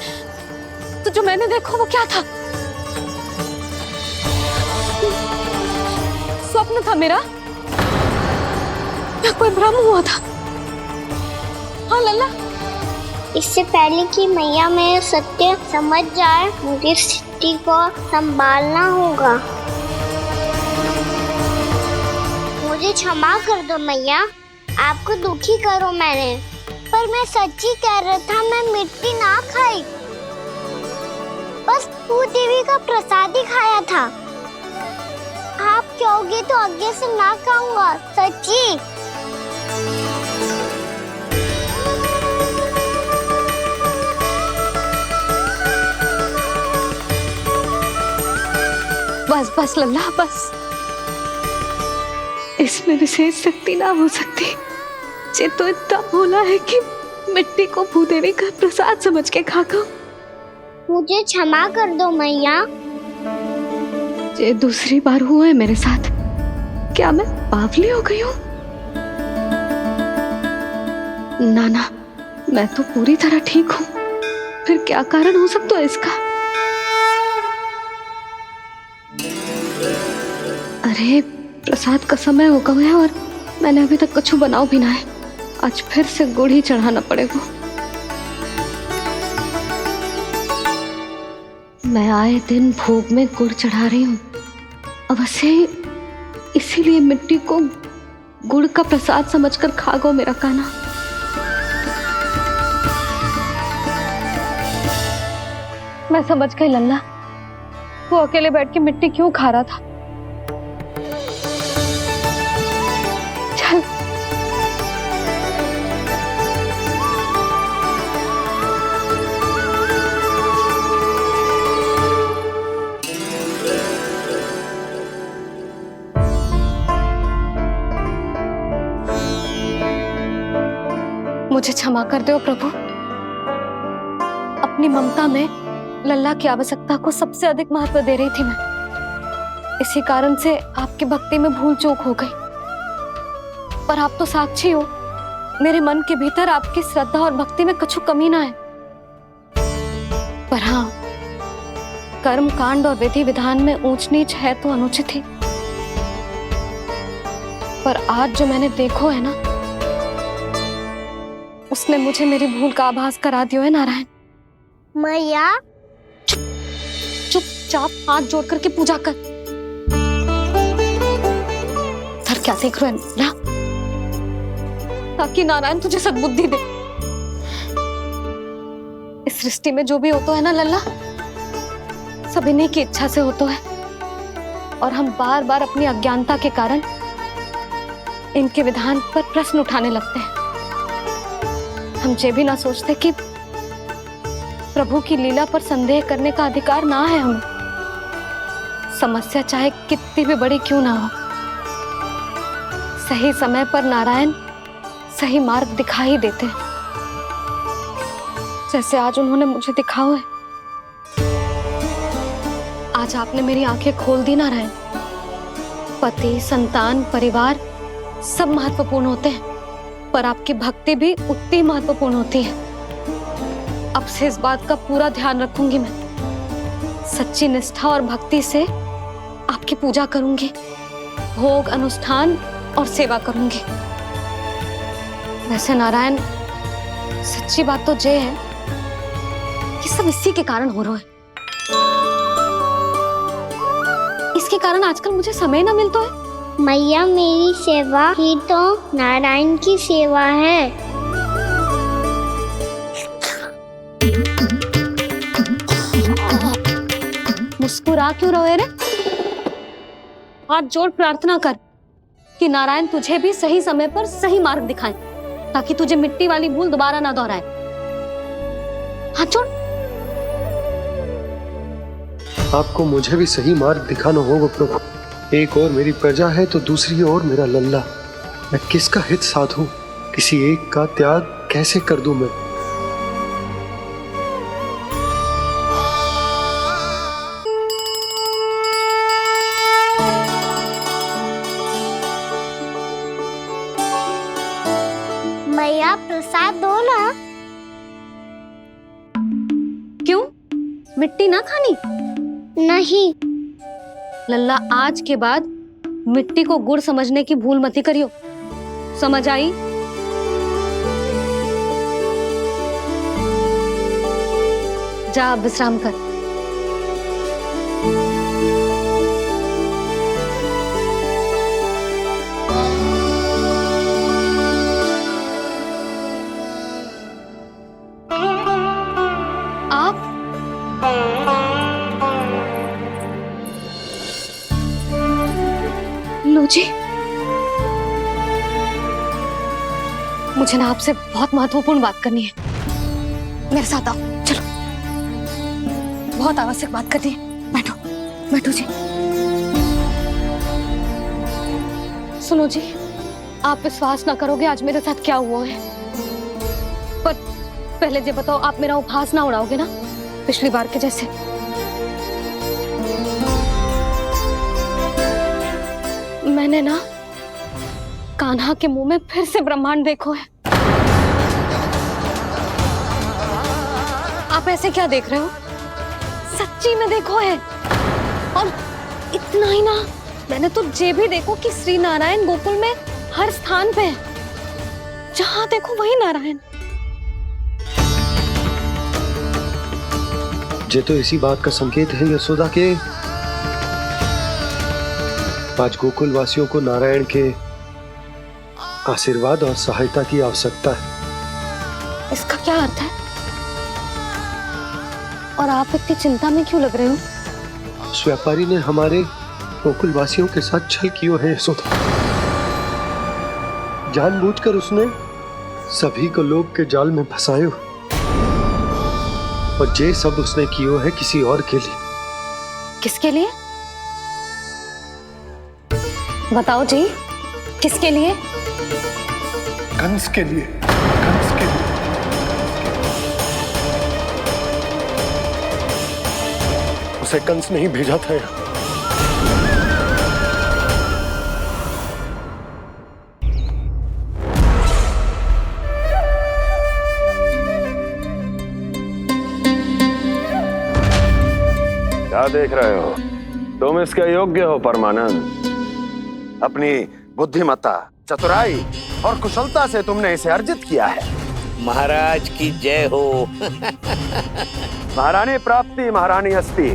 तो जो मैंने देखा वो क्या था? स्वप्न था मेरा या कोई भ्रम हुआ था? हाँ लल्ला, इससे पहले कि मैया में सत्य समझ जाए, मुझे स्थिति को संभालना होगा। मुझे क्षमा कर दो मैया, आपको दुखी करो मैंने, पर मैं सच्ची कह रहा था, मैं मिट्टी ना खाई, बस तू देवी का प्रसाद ही खाया था। आप कहोगे तो आगे से ना खाऊंगा, सच्ची। बस बस लल्ला बस, इसमें विशेष शक्ति ना हो सकती। ये तो इतना भोला है कि मिट्टी को भूदेवी का प्रसाद समझ के खा गो। मुझे क्षमा कर दो मैया। ये दूसरी बार हुआ है मेरे साथ। क्या मैं बावली हो गई हूँ? ना ना, मैं तो पूरी तरह ठीक हूँ। फिर क्या कारण हो सकता है इसका? अरे प्रसाद का समय हो गया है और मैंने अभी तक कुछ बनाओ भी ना है। आज फिर से गुड़ ही चढ़ाना पड़ेगा। मैं आए दिन भोग में गुड़ चढ़ा रही हूँ, अवश्य इसीलिए मिट्टी को गुड़ का प्रसाद समझकर खा गो मेरा कान्हा। मैं समझ गई लल्ला, वो अकेले बैठ के मिट्टी क्यों खा रहा था। चल मुझे क्षमा कर दो प्रभु। अपनी ममता में लल्ला की आवश्यकता को सबसे अधिक महत्व दे रही थी मैं। इसी कारण से आपकी भक्ति में भूल चूक हो गई। पर आप तो साक्षी हो, मेरे मन के भीतर आपकी श्रद्धा और भक्ति में कुछ कमी ना है। पर हाँ, कर्म कांड और विधि विधान में ऊंच नीच है तो अनुचित ही। पर आज जो मैंने देखो है ना, उसने मुझे मेरी भूल का आभास करा दिया है नारायण। मैया चुपचाप हाथ जोड़ करके पूजा कर। सर क्या देख रहे हैं ना? ताकि नारायण तुझे सद्बुद्धि दे। इस सृष्टि में जो भी होता है ना लल्ला, सब इन्हीं की इच्छा से होता है। और हम बार बार अपनी अज्ञानता के कारण इनके विधान पर प्रश्न उठाने लगते हैं। हम ये भी ना सोचते कि प्रभु की लीला पर संदेह करने का अधिकार ना है हमें। समस्या चाहे कितनी भी बड़ी क्यों ना हो, सही समय पर नारायण सही मार्ग दिखा ही देते हैं, जैसे आज उन्होंने मुझे दिखाओ है। आज आपने मेरी आंखें खोल दी नारायण। पति, संतान, परिवार सब महत्वपूर्ण होते हैं, पर आपकी भक्ति भी उतनी महत्वपूर्ण होती है। अब से इस बात का पूरा ध्यान रखूंगी मैं। सच्ची निष्ठा और भक्ति से आपकी पूजा करूंगी, भोग, अनुष्ठान और सेवा करूंगी। वैसे नारायण, सच्ची बात तो ये है कि सब इसी के कारण हो रहा है। इसके कारण आजकल मुझे समय ना मिलता है। मैया, मेरी सेवा ही तो नारायण की सेवा है। मुस्कुरा क्यों रहे रे? हाथ जोड़ प्रार्थना कर कि नारायण तुझे भी सही समय पर सही मार्ग दिखाएं, ताकि तुझे मिट्टी वाली भूल दोबारा ना दोहराए। हाथ जोड़। आपको मुझे भी सही मार्ग दिखाना होगा प्रभु। एक और मेरी प्रजा है तो दूसरी ओर मेरा लल्ला। मैं किसका हित साधूं? किसी एक का त्याग कैसे कर दूं मैं? क्यों? मिट्टी ना खानी? नहीं। लल्ला, आज के बाद मिट्टी को गुड़ समझने की भूल मत करियो, समझ आई? जा विश्राम कर। लो जी, मुझे ना आपसे बहुत महत्वपूर्ण बात करनी है। मेरे साथ आओ, चलो। बहुत आवश्यक बात करनी है। बैठो, बैठो जी। सुनो जी, आप विश्वास ना करोगे आज मेरे साथ क्या हुआ है। पर पहले ये बताओ, आप मेरा उपहास ना उड़ाओगे ना, पिछली बार के जैसे? मैंने ना कान्हा के मुंह में फिर से ब्रह्मांड देखो है। आप ऐसे क्या देख रहे हो? सच्ची में देखो है। और इतना ही ना, मैंने तो ये भी देखो कि श्री नारायण गोकुल में हर स्थान पे है, जहां देखो वही नारायण। ये तो इसी बात का संकेत है यशोदा के आज गोकुल वासियों को नारायण के आशीर्वाद और सहायता की आवश्यकता है। इसका क्या अर्थ है? और आप इतनी चिंता में क्यों लग रहे हो? उस व्यापारी ने हमारे गोकुल वासियों के साथ छल किया है यशोदा। जानबूझकर उसने सभी को लोग के जाल में फंसायो, और ये सब उसने किया है किसी और के लिए। किसके लिए? बताओ जी, किसके लिए? कंस के लिए। कंस के लिए। उसे कंस नहीं भेजा था यहाँ। क्या देख रहे हो? तुम इसके योग्य हो परमानंद। अपनी बुद्धिमत्ता, चतुराई और कुशलता से तुमने इसे अर्जित किया है। महाराज की जय हो। महारानी प्राप्ति महारानी अस्ति।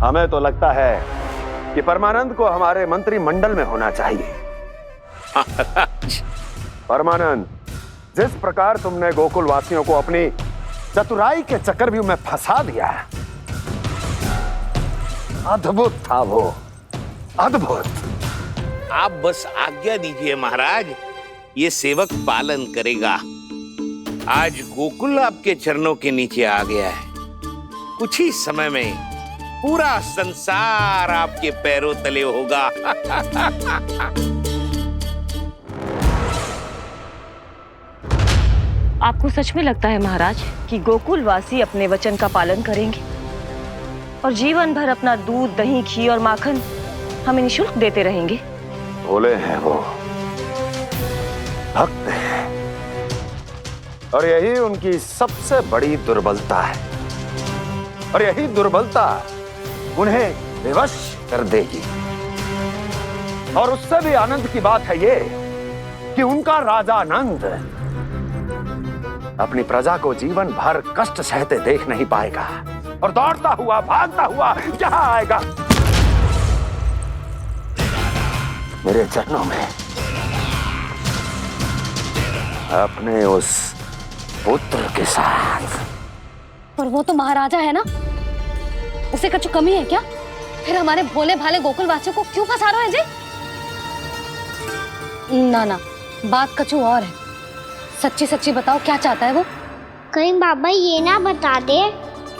हमें तो लगता है कि परमानंद को हमारे मंत्रिमंडल में होना चाहिए। परमानंद, जिस प्रकार तुमने गोकुल वासियों को अपनी चतुराई के चक्रव्यूह में फंसा दिया, अद्भुत था वो, अद्भुत। आप बस आज्ञा दीजिए महाराज, ये सेवक पालन करेगा। आज गोकुल आपके चरणों के नीचे आ गया है। कुछ ही समय में पूरा संसार आपके पैरों तले होगा। आपको सच में लगता है महाराज कि गोकुल वासी अपने वचन का पालन करेंगे और जीवन भर अपना दूध, दही, घी और माखन हमें निःशुल्क देते रहेंगे? भोले हैं वो, भक्त हैं, और यही उनकी सबसे बड़ी दुर्बलता है। और यही दुर्बलता उन्हें विवश कर देगी। और उससे भी आनंद की बात है ये कि उनका राजा नंद अपनी प्रजा को जीवन भर कष्ट सहते देख नहीं पाएगा, और दौड़ता हुआ, भागता हुआ यहां आएगा मेरे चरणों में, अपने उस पुत्र के साथ। पर वो तो महाराजा है ना, उसे कुछ कमी है क्या? फिर हमारे भोले भाले गोकुल वासियों को क्यों फंसा रहे हैं जी? ना ना, बात कछु और है। सच्ची सच्ची बताओ, क्या चाहता है वो? कहीं बाबा ये ना बता दे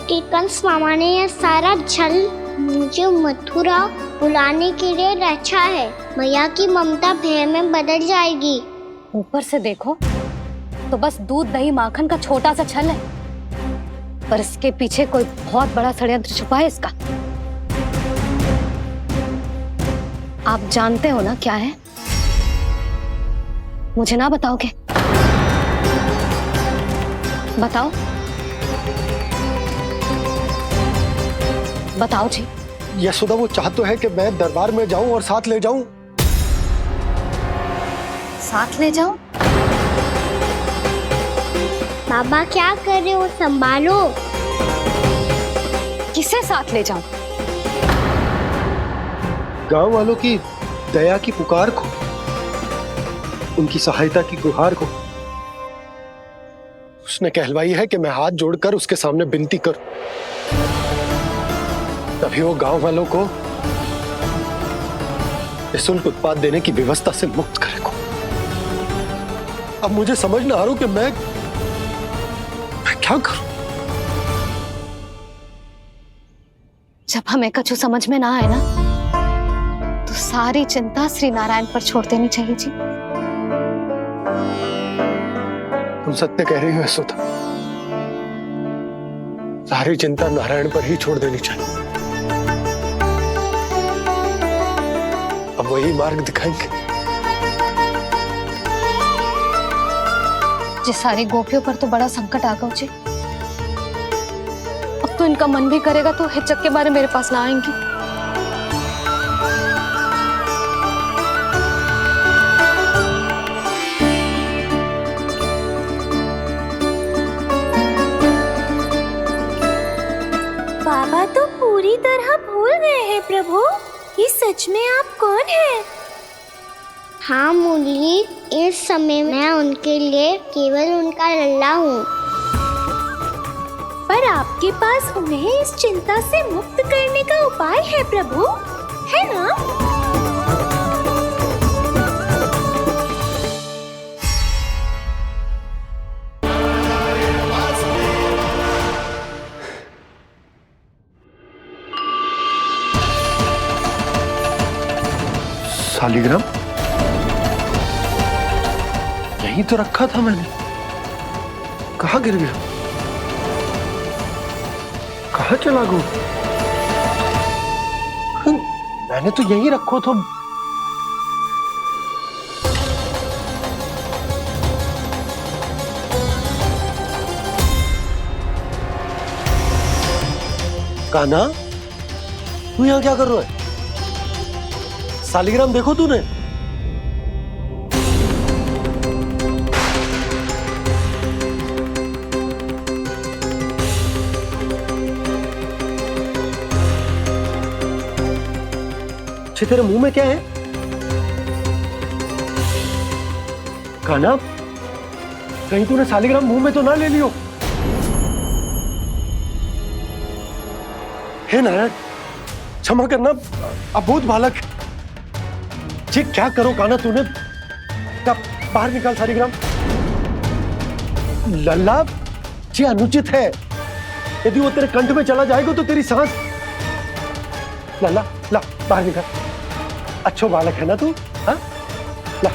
कि कंस मामा ने यह सारा छल मुझे मथुरा बुलाने के लिए रचा है। मैया की ममता भय में बदल जाएगी। ऊपर से देखो तो बस दूध, दही, माखन का छोटा सा छल है, पर इसके पीछे कोई बहुत बड़ा षड्यंत्र छुपा है इसका। आप जानते हो ना क्या है? मुझे ना बताओगे? बताओ। बताओ जी। यशोदा वो चाह तो है कि मैं दरबार में जाऊं और साथ ले जाऊं। साथ ले जाओ? बाबा क्या कर रहे हो, संभालो। किसे साथ ले जाऊं? गांव वालों की दया की पुकार को, उनकी सहायता की गुहार को। उसने कहलवाई है कि मैं हाथ जोड़कर उसके सामने विनती करूं, तभी वो गांव वालों को निःशुल्क उत्पाद देने की व्यवस्था से मुक्त करेगा। अब मुझे समझ ना आ रहा कि मैं क्या करूं। जब हमें कछु समझ में ना आए ना, तो सारी चिंता श्री नारायण पर छोड़ देनी चाहिए जी। तुम सत्य कह रही हो यशोदा, सारी चिंता नारायण पर ही छोड़ देनी चाहिए। अब वही मार्ग दिखाएंगे। जी सारी गोपियों पर तो बड़ा संकट आ गया जी। अब तो इनका मन भी करेगा तो हिचक के बारे मेरे पास ना आएंगी। बाबा तो पूरी तरह भूल गए हैं प्रभु, ये सच में आप कौन हैं? हाँ मुरली, इस समय मैं उनके लिए केवल उनका लल्ला हूँ। पर आपके पास उन्हें इस चिंता से मुक्त करने का उपाय है प्रभु, है ना? शालिग्राम यहीं तो रखा था मैंने, कहाँ गिर गया, कहाँ चला गया? मैंने तो यहीं रखो था। कान्हा, तू यहाँ क्या कर रहा है? शालिग्राम देखो तूने? तेरे मुंह में क्या है? कान्हा, कहीं तूने शालिग्राम मुंह में तो ना ले लियो? हे नारायण, क्षमा करना, अबोध बालक। जी क्या करो कान्हा तूने? बाहर निकाल शालिग्राम। लल्ला, जी अनुचित है। यदि वो तेरे कंठ में चला जाएगा तो तेरी सांस। लल्ला, ला बाहर निकाल। अच्छो बालक है ना तू? हाँ? ला।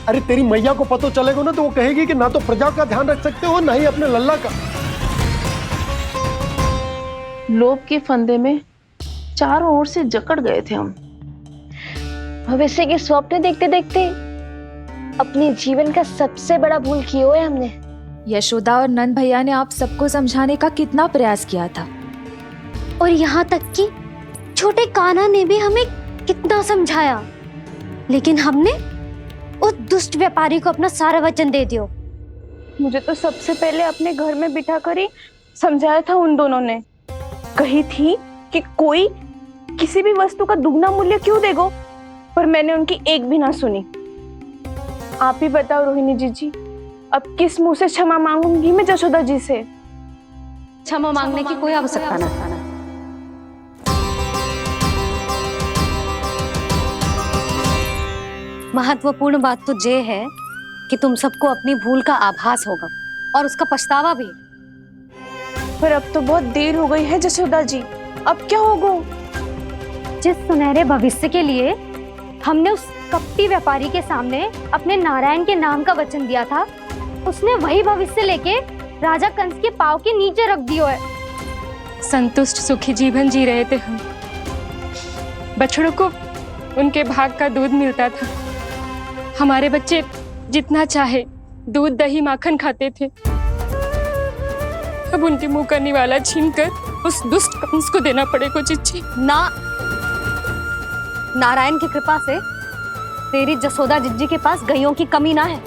अरे तेरी मैया को पता चलेगा ना तो वो कहेगी कि ना तो प्रजा का ध्यान रख सकते हो ना ही अपने लल्ला का। लोभ के फंदे में चारों ओर से जकड़ गए थे हम। भविष्य के स्वप्न देखते देखते अपने जीवन का सबसे बड़ा भूल किया है हमने। यशोदा और नंद भैया ने आप सबको समझाने का कितना प्रयास किया था, और यहाँ तक कि छोटे कान्हा ने भी हमें कितना समझाया, लेकिन हमने उस दुष्ट व्यापारी को अपना सारा वचन दे दिया। मुझे तो सबसे पहले अपने घर में बिठा कर ही समझाया था उन दोनों ने। कही थी कि कोई किसी भी वस्तु का दुगना मूल्य क्यों देगा, पर मैंने उनकी एक भी ना सुनी। आप ही बताओ रोहिणी जी, अब किस मुंह से क्षमा मांगूंगी मैं जशोदा जी से? क्षमा मांगने की कोई आवश्यकता ना। महत्वपूर्ण बात तो ये है कि तुम सबको अपनी भूल का आभास होगा और उसका पछतावा भी। पर अब तो बहुत देर हो गई है जशोदा जी, अब क्या होगा? जिस सुनहरे भविष्य के लिए हमने उस कपटी व्यापारी के सामने अपने नारायण के नाम का वचन दिया था, उसने वही भविष्य लेके राजा कंस के पांव के नीचे रख दिया है। संतुष्ट सुखी जीवन जी रहे थे हम। बछड़ों को उनके भाग का दूध मिलता था। हमारे बच्चे जितना चाहे दूध दही माखन खाते थे। अब उनके मुंह का निवाला छीनकर उस दुष्ट कंस को देना पड़ेगा चिच्ची। ना, नारायण की कृपा से तेरी जसोदा जिज्जी के पास गैयों की कमी ना है।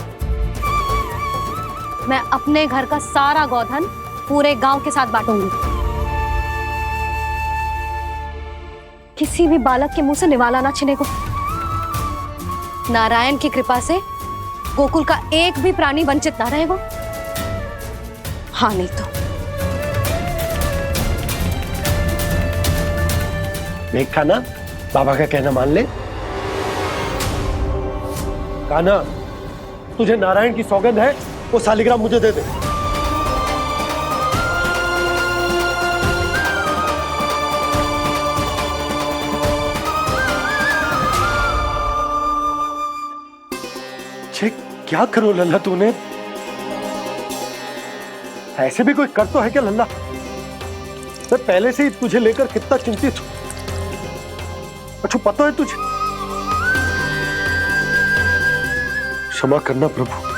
मैं अपने घर का सारा गोधन पूरे गांव के साथ बांटूंगी। किसी भी बालक के मुंह से निवाला ना छिने को। नारायण की कृपा से गोकुल का एक भी प्राणी वंचित ना रहेगा। हाँ नहीं तो देख कान्हा, बाबा का कहना मान ले। कान्हा, तुझे नारायण की सौगंध है, वो शालिग्राम मुझे दे दे। क्या करो लल्ला तूने? ऐसे भी कोई कर तो है क्या लल्ला? मैं पहले से ही तुझे लेकर कितना चिंतित हूं। अच्छा पता है तुझे? क्षमा करना प्रभु।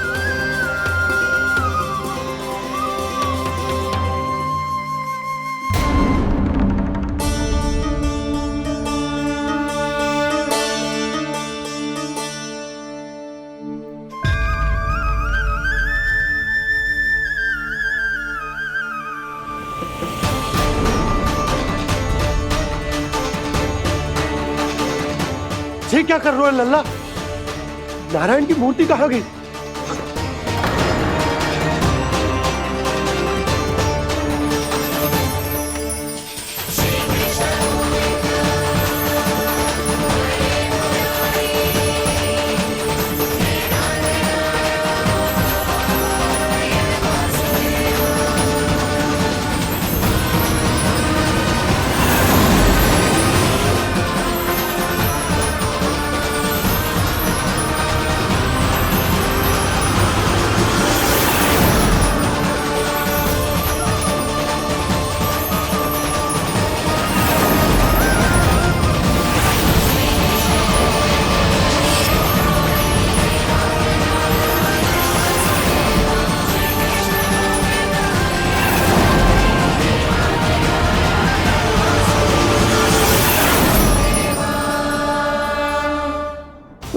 ये क्या कर रहे हो लल्ला? नारायण की मूर्ति कहाँ गई?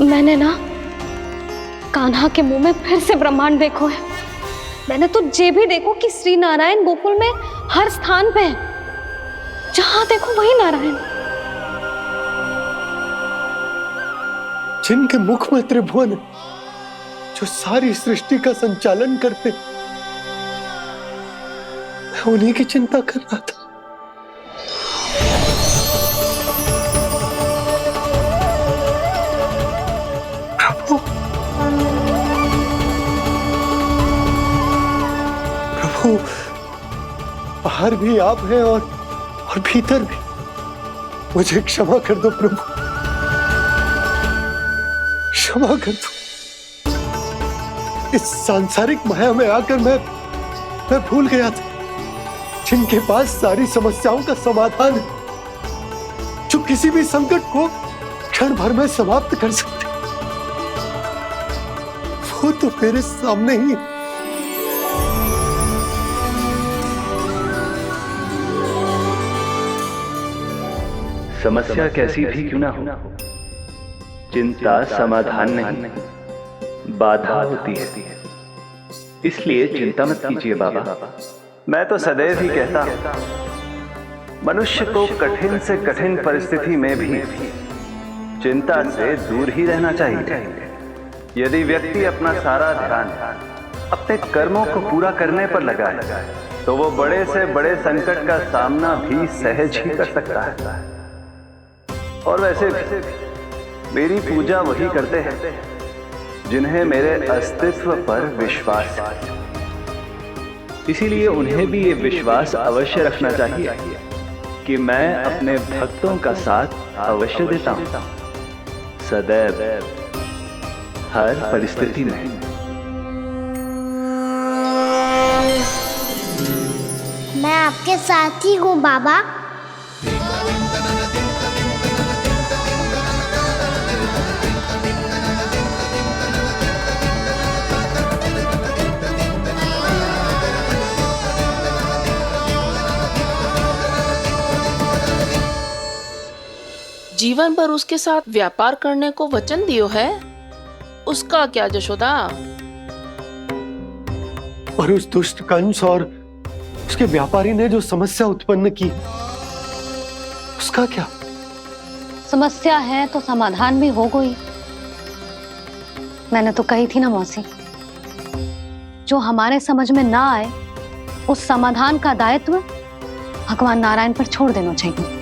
मैंने ना कान्हा के मुंह में फिर से ब्रह्मांड देखो है। मैंने तो ये भी देखो कि श्री नारायण गोकुल में हर स्थान पे है। जहां देखो वही नारायण। जिनके मुख में त्रिभुवन, जो सारी सृष्टि का संचालन करते, मैं उन्हीं की चिंता कर रहा था। प्रभु, बाहर भी आप हैं और भीतर भी। मुझे क्षमा कर दो प्रभु, क्षमा कर दो। इस सांसारिक माया में आकर मैं भूल गया था जिनके पास सारी समस्याओं का समाधान है, जो किसी भी संकट को क्षण भर में समाप्त कर सकते, वो तो मेरे सामने ही है। समस्या कैसी भी क्यों ना हो, चिंता समाधान नहीं, बाधा होती है। इसलिए चिंता मत कीजिए बाबा। मैं तो सदैव ही कहता हूं, मनुष्य को कठिन से कठिन परिस्थिति में भी चिंता से दूर ही रहना चाहिए। यदि व्यक्ति अपना सारा ध्यान अपने कर्मों को पूरा करने पर लगाए, तो वो बड़े से बड़े संकट का सामना भी सहज ही कर सकता है। और वैसे भी मेरी पूजा वही करते हैं जिन्हें मेरे अस्तित्व पर विश्वास है। इसीलिए उन्हें भी ये विश्वास अवश्य रखना चाहिए कि मैं अपने भक्तों का साथ अवश्य देता हूं, सदैव, हर परिस्थिति में। मैं आपके साथ ही हूँ बाबा। जीवन भर उसके साथ व्यापार करने को वचन दियो है, उसका क्या जशोदा? और उस दुष्ट कंस और उसके व्यापारी ने जो समस्या उत्पन्न की, उसका क्या? समस्या है तो समाधान भी हो गई। मैंने तो कही थी ना मौसी, जो हमारे समझ में ना आए उस समाधान का दायित्व भगवान नारायण पर छोड़ देना चाहिए।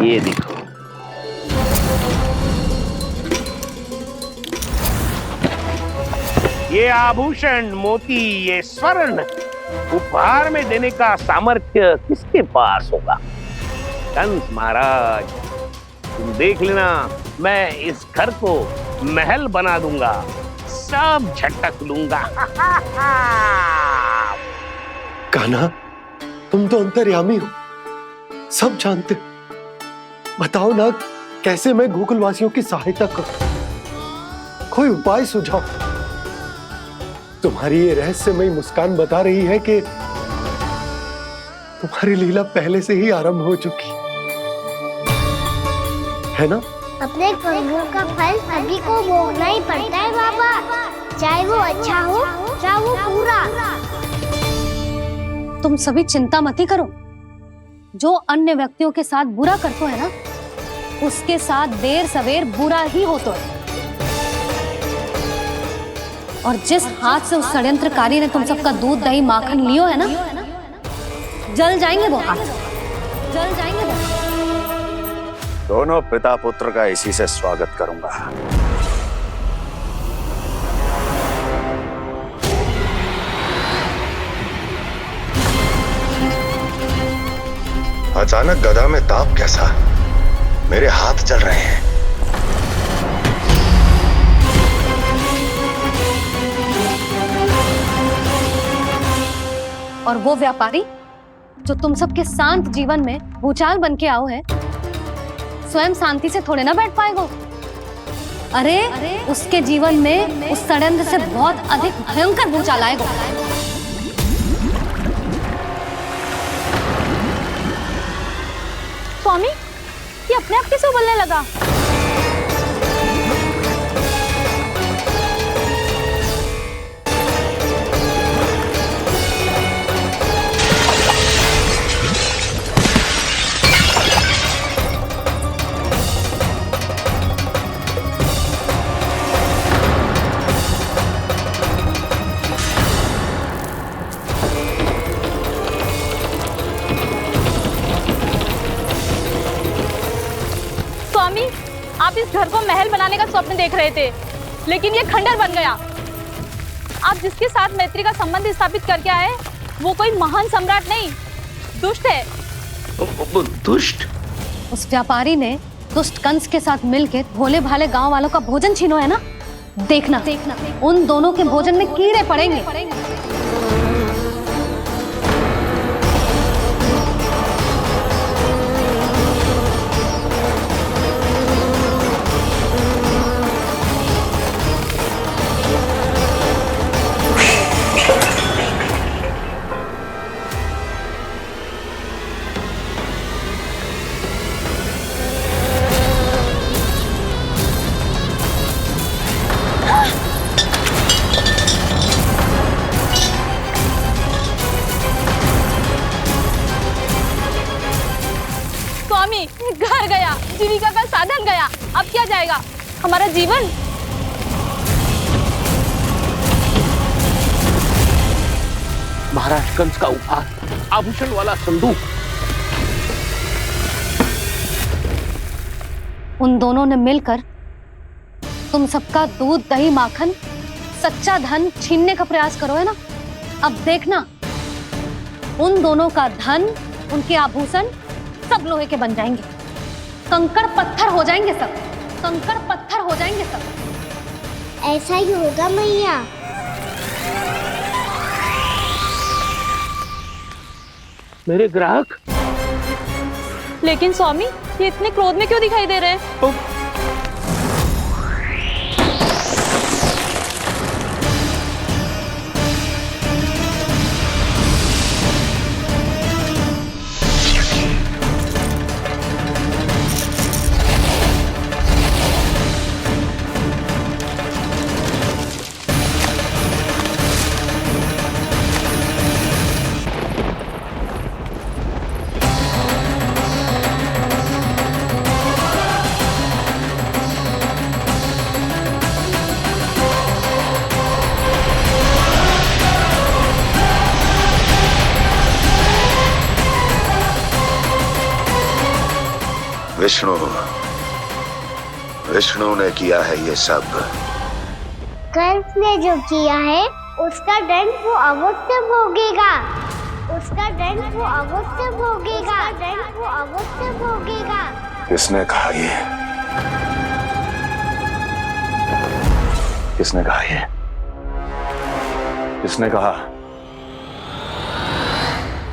ये देखो, ये आभूषण, मोती, ये स्वर्ण उपहार में देने का सामर्थ्य किसके पास होगा? कंस महाराज, तुम देख लेना, मैं इस घर को महल बना दूंगा, सब झटक लूंगा। कान्हा, तुम तो अंतर्यामी हो, सब जानते हो। बताओ ना, कैसे मैं गोकुलवासियों की सहायता करूं? कोई उपाय सुझाओ। तुम्हारी ये रहस्यमयी मुस्कान बता रही है कि तुम्हारी लीला पहले से ही आरंभ हो चुकी है ना? अपने कर्मों का फल सभी को भोगना ही पड़ता है बाबा, चाहे वो अच्छा हो चाहे वो बुरा। तुम सभी चिंता मत ही करो। जो अन्य व्यक्तियों के साथ बुरा करते है ना, उसके साथ देर सवेर बुरा ही होता है। और जिस हाथ से उस षड्यंत्रकारी ने तुम सबका दूध दही माखन लियो है ना, जल जाएंगे वो हाथ, जल जाएंगे वो। दोनों पिता पुत्र का इसी से स्वागत करूंगा। अचानक गदा में ताप कैसा? मेरे हाथ जल रहे हैं। और वो व्यापारी जो तुम सबके शांत जीवन में भूचाल बन के आओ है, स्वयं शांति से थोड़े ना बैठ पाएगा। अरे उसके जीवन में उस षड्यंत्र से बहुत अधिक भयंकर भूचाल आएगा। स्वामी, ये अपने आप कैसे उबलने लगा? स्वामी, आप इस घर को महल बनाने का स्वप्न देख रहे थे, लेकिन ये खंडर बन गया। आप जिसके साथ मैत्री का संबंध स्थापित करके आए, वो कोई महान सम्राट नहीं, दुष्ट है। दुष्ट? उस व्यापारी ने दुष्ट कंस के साथ मिलकर भोले भाले गांव वालों का भोजन छीनो है ना, देखना उन दोनों के भोजन में कीड़े पड़ेंगे। घर गया, जीविका का साधन गया, अब क्या जाएगा हमारा जीवन? महाराज कंस का उपहार, आभूषण वाला संदूक। उन दोनों ने मिलकर तुम सबका दूध दही माखन सच्चा धन छीनने का प्रयास करो है ना। अब देखना उन दोनों का धन, उनके आभूषण सब लोहे के बन जाएंगे, कंकड़ पत्थर हो जाएंगे सब, कंकड़ पत्थर हो जाएंगे सब। ऐसा ही होगा मैया। मेरे ग्राहक? लेकिन स्वामी, ये इतने क्रोध में क्यों दिखाई दे रहे हैं? विष्णु विष्णु ने किया है ये सब। कंस ने जो किया है उसका दंड वो अवश्य भोगेगा। उसका दंड वो अवश्य भोगेगा। दंड वो अवश्य भोगेगा। किसने कहा ये? किसने कहा ये? किसने कहा?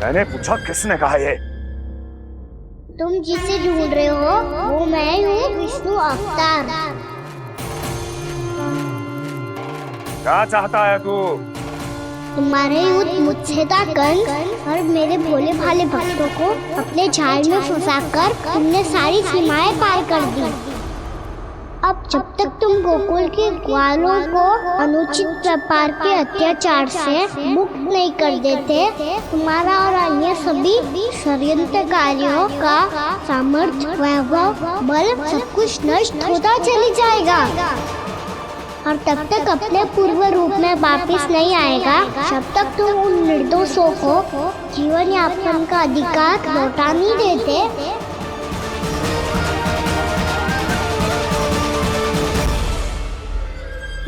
मैंने पूछा किसने कहा ये? तुम जिसे ढूंढ रहे हो वो मैं हूँ, विष्णु अवतार। क्या चाहता है तू? तुम्हारे युद्ध मुझसे था कंस, और मेरे भोले भाले भक्तों को अपने जाल में फंसाकर तुमने सारी सीमाएं पार कर दी। अब जब तक तुम गोकुल के ग्वालों को अनुचित प्रकार के अत्याचार से मुक्त नहीं कर देते, तुम्हारा और अन्य सभी षड्यंत्रकारियों का सामर्थ्य, वैभव, बल सब कुछ नष्ट होता चली जाएगा। और तब तक अपने पूर्व रूप में वापस नहीं आएगा जब तक तुम उन निर्दोषों को जीवन यापन का अधिकार लौटा नहीं देते।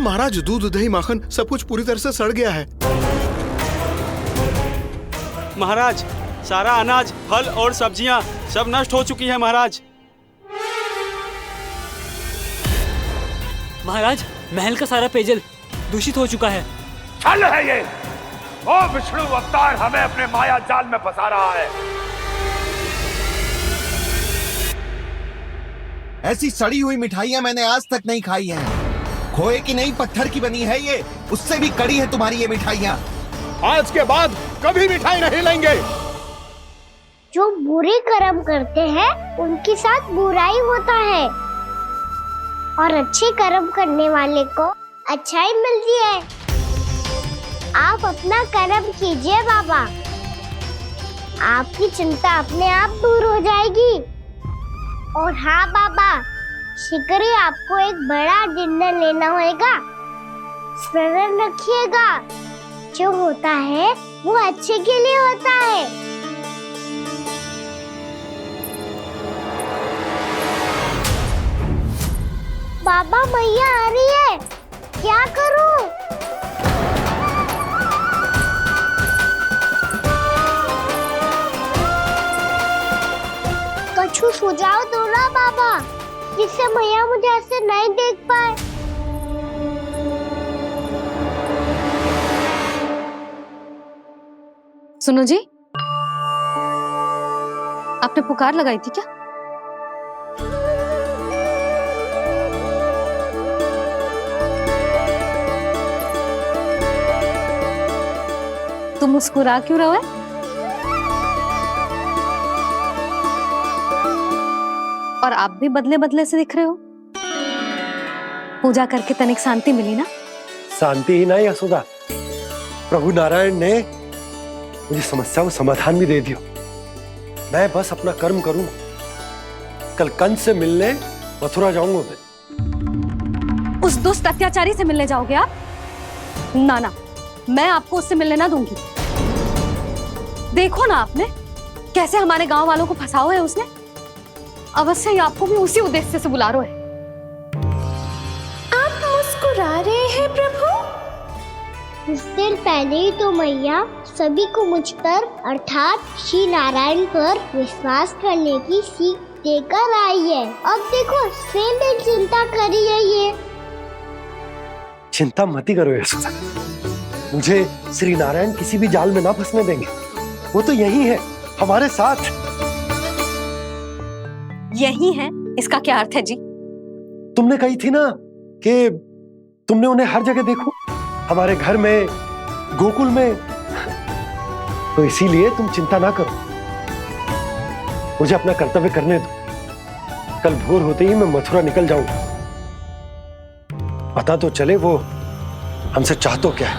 महाराज, दूध दही माखन सब कुछ पूरी तरह से सड़ गया है। महाराज, सारा अनाज, फल और सब्जियां सब नष्ट हो चुकी हैं महाराज। महाराज, महल का सारा पेयजल दूषित हो चुका है। छल है ये। ओ विष्णु अवतार हमें अपने माया जाल में फंसा रहा है। ऐसी सड़ी हुई मिठाइयां मैंने आज तक नहीं खाई हैं। खोए की नहीं, पत्थर की बनी है ये। उससे भी कड़ी है तुम्हारी ये मिठाइयां। आज के बाद कभी मिठाई नहीं लेंगे। जो बुरे कर्म करते हैं उनके साथ बुराई होता है, और अच्छे कर्म करने वाले को अच्छाई मिलती है। आप अपना कर्म कीजिए बाबा, आपकी चिंता अपने आप दूर हो जाएगी। और हाँ बाबा, शीघ्र ही आपको एक बड़ा निर्णय लेना होगा। स्मरण रखिएगा, जो होता है वो अच्छे के लिए होता है। बाबा, मैया आ रही है, क्या करूं? कुछ सुझाव दो ना बाबा, जिससे मैया मुझे ऐसे नहीं देख पाए। सुनो जी, आपने पुकार लगाई थी क्या? तुम मुस्कुरा क्यों रहे हो? और आप भी बदले बदले से दिख रहे हो। पूजा करके तनिक शांति मिली ना? शांति ही नहीं यशोदा, प्रभु नारायण ने मुझे समस्या को समाधान भी दे दिया। मैं बस अपना कर्म करूंगा। कल कंस से मिलने मथुरा जाऊंगा मैं। उस दुष्ट अत्याचारी से मिलने जाओगे आप? ना ना, मैं आपको उससे मिलने ना दूंगी। देखो ना आपने कैसे हमारे गांव वालों को फंसाओ है उसने। अवश्य ही आपको भी उसी उद्देश्य से बुला रहा है। आप मुस्कुरा रहे हैं प्रभु? कुछ देर पहले ही तो मैया सभी को मुझ पर अर्थात श्री नारायण पर विश्वास करने की सीख देकर आई है। अब देखो स्वयं चिंता करी है ये। चिंता मत ही करो यशोदा, मुझे श्री नारायण किसी भी जाल में ना फंसने देंगे। वो तो यही है हमारे साथ। यही है, इसका क्या अर्थ है जी? तुमने कही थी ना कि तुमने उन्हें हर जगह देखो, हमारे घर में, गोकुल में। तो इसीलिए तुम चिंता ना करो, मुझे अपना कर्तव्य करने दो। कल भोर होते ही मैं मथुरा निकल जाऊंगा। पता तो चले वो हमसे चाहतो क्या है।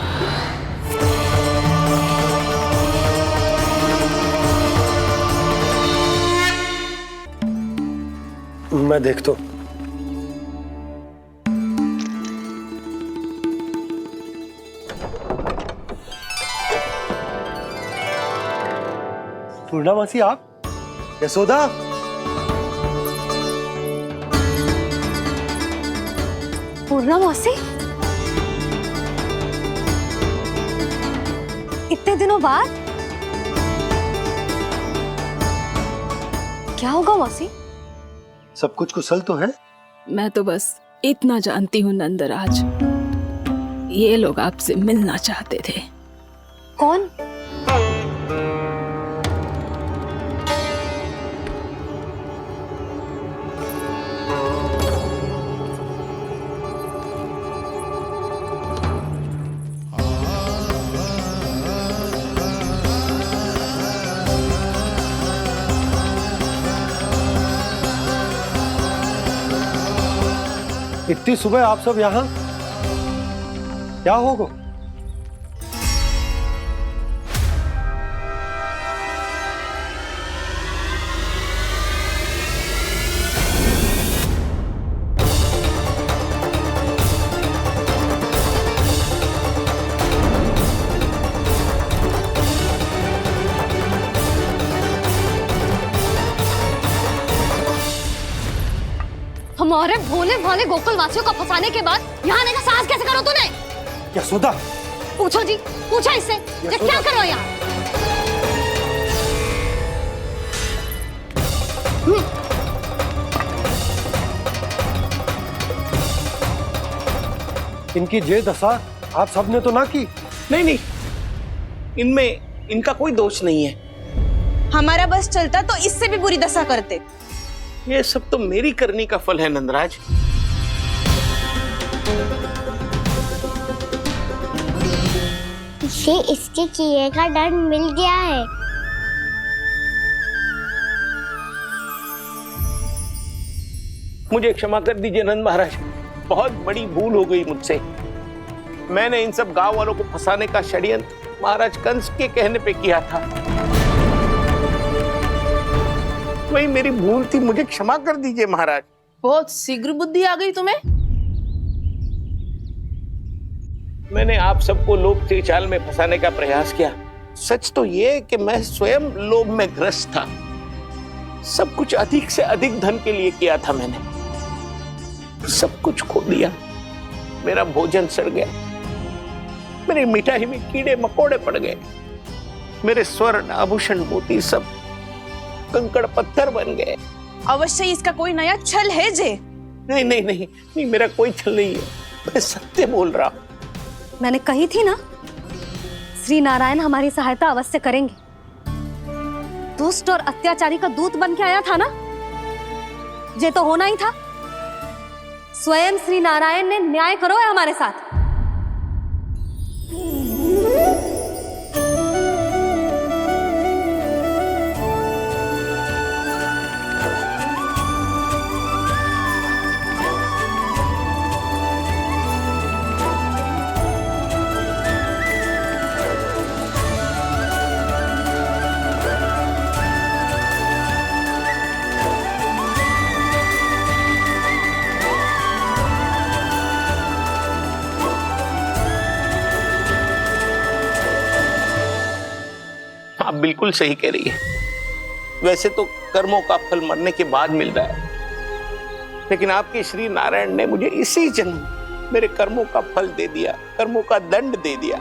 मैं देखता हूं। पूर्णा मासी, आप? यशोदा, पूर्णा मौसी, इतने दिनों बाद क्या होगा मौसी? सब कुछ कुशल तो है? मैं तो बस इतना जानती हूँ नंदराज, ये लोग आपसे मिलना चाहते थे। कौन? इतनी सुबह आप सब यहाँ? क्या होगा? हमारे भोले भाले गोकुल वासियों को फंसाने के बाद यहाँ आने का साहस कैसे करो तूने? यशोदा, पूछो जी, पूछो इससे, ये क्या करो यहाँ? इनकी ये दशा आप सबने तो ना की? नहीं नहीं, इनमें इनका कोई दोष नहीं है। हमारा बस चलता तो इससे भी बुरी दशा करते। ये सब तो मेरी करनी का फल है नंदराज। इसे इसके किए का दंड मिल गया है। मुझे क्षमा कर दीजिए नंद महाराज, बहुत बड़ी भूल हो गई मुझसे। मैंने इन सब गांव वालों को फंसाने का षड्यंत्र महाराज कंस के कहने पे किया था। वही मेरी भूल थी, मुझे क्षमा कर दीजिए महाराज। बहुत शीघ्र बुद्धि आ गई तुम्हें। मैंने आप सबको लोभ के चाल में फंसाने का प्रयास किया। सच तो ये कि मैं स्वयं लोभ में ग्रस्त था। सब कुछ अधिक से अधिक धन के लिए किया था मैंने। सब कुछ खो दिया। मेरा भोजन सड़ गया, मेरी मिठाई में कीड़े मकोड़े पड़ गए, मेरे स्वर्ण आभूषण मोती सब कंकड़ पत्थर बन गए। अवश्य इसका कोई नया छल है जे। नहीं नहीं नहीं नहीं, मेरा कोई छल नहीं है, मैं सत्य बोल रहा हूं। मैंने कही थी ना, श्री नारायण हमारी सहायता अवश्य करेंगे। दुष्ट और अत्याचारी का दूत बन के आया था ना, ये तो होना ही था। स्वयं श्री नारायण ने न्याय करो है हमारे साथ। आप बिल्कुल सही कह रही है। वैसे तो कर्मों का फल मरने के बाद मिल रहा है, लेकिन आपके श्री नारायण ने मुझे इसी जन्म मेरे कर्मों का फल दे दिया, कर्मों का दंड दे दिया।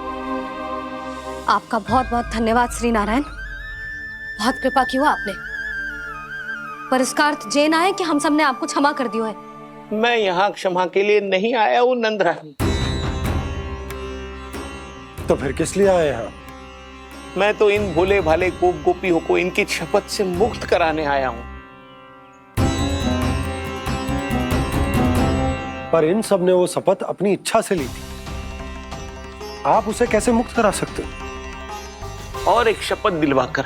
आपका बहुत बहुत धन्यवाद श्री नारायण, बहुत कृपा की हो आपने। पर इसका अर्थ ये ना है कि हम सबने आपको क्षमा कर दिया है। मैं यहाँ क्षमा के लिए नहीं आया हूँ नंदराज। तो फिर किस लिए आए हैं? मैं तो इन भोले भाले गोप गोपियों को इनकी शपथ से मुक्त कराने आया हूं। पर इन सब ने वो शपथ अपनी इच्छा से ली थी, आप उसे कैसे मुक्त करा सकते हो? और एक शपथ दिलवाकर।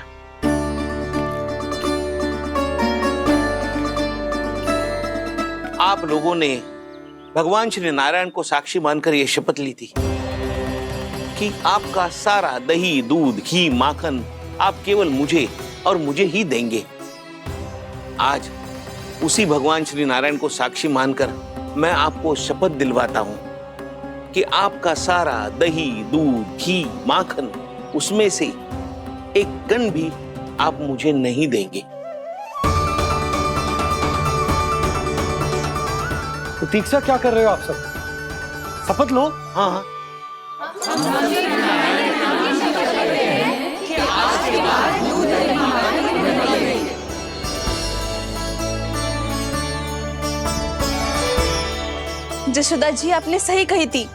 आप लोगों ने भगवान श्री नारायण को साक्षी मानकर यह शपथ ली थी कि आपका सारा दही, दूध, घी, माखन आप केवल मुझे और मुझे ही देंगे। आज उसी भगवान श्री नारायण को साक्षी मानकर मैं आपको शपथ दिलवाता हूं कि आपका सारा दही, दूध, घी, माखन उसमें से एक कण भी आप मुझे नहीं देंगे। प्रतीक्षा क्या कर रहे हो आप सब? शपथ लो। हाँ हाँ। जशोदा जी, आपने सही कही थी।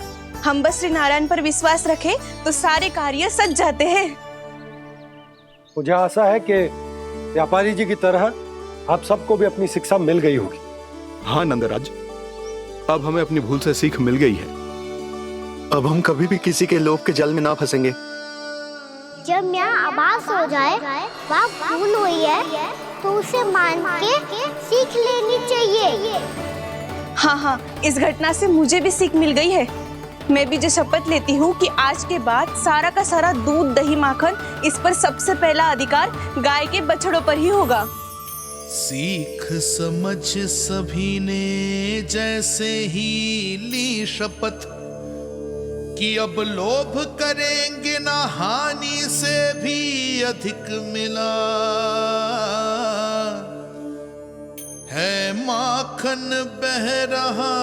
हम बस श्री नारायण पर विश्वास रखें तो सारे कार्य सज जाते हैं। मुझे आशा है कि व्यापारी जी की तरह आप सबको भी अपनी शिक्षा मिल गई होगी। हाँ नंदराज, अब हमें अपनी भूल से सीख मिल गई है। अब हम कभी भी किसी के लोभ के जल में ना फंसेंगे। जब यहाँ आभास हो जाए वहाँ भूल हुई है तो उसे मान के सीख लेनी चाहिए। हाँ हाँ, इस घटना से मुझे भी सीख मिल गई है। मैं भी जो शपथ लेती हूँ कि आज के बाद सारा का सारा दूध दही माखन इस पर सबसे पहला अधिकार गाय के बछड़ों पर ही होगा। सीख समझ सभी ने जैसे ही ली शपथ कि अब लोभ करेंगे ना हानि से भी अधिक मिला है माखन बह रहा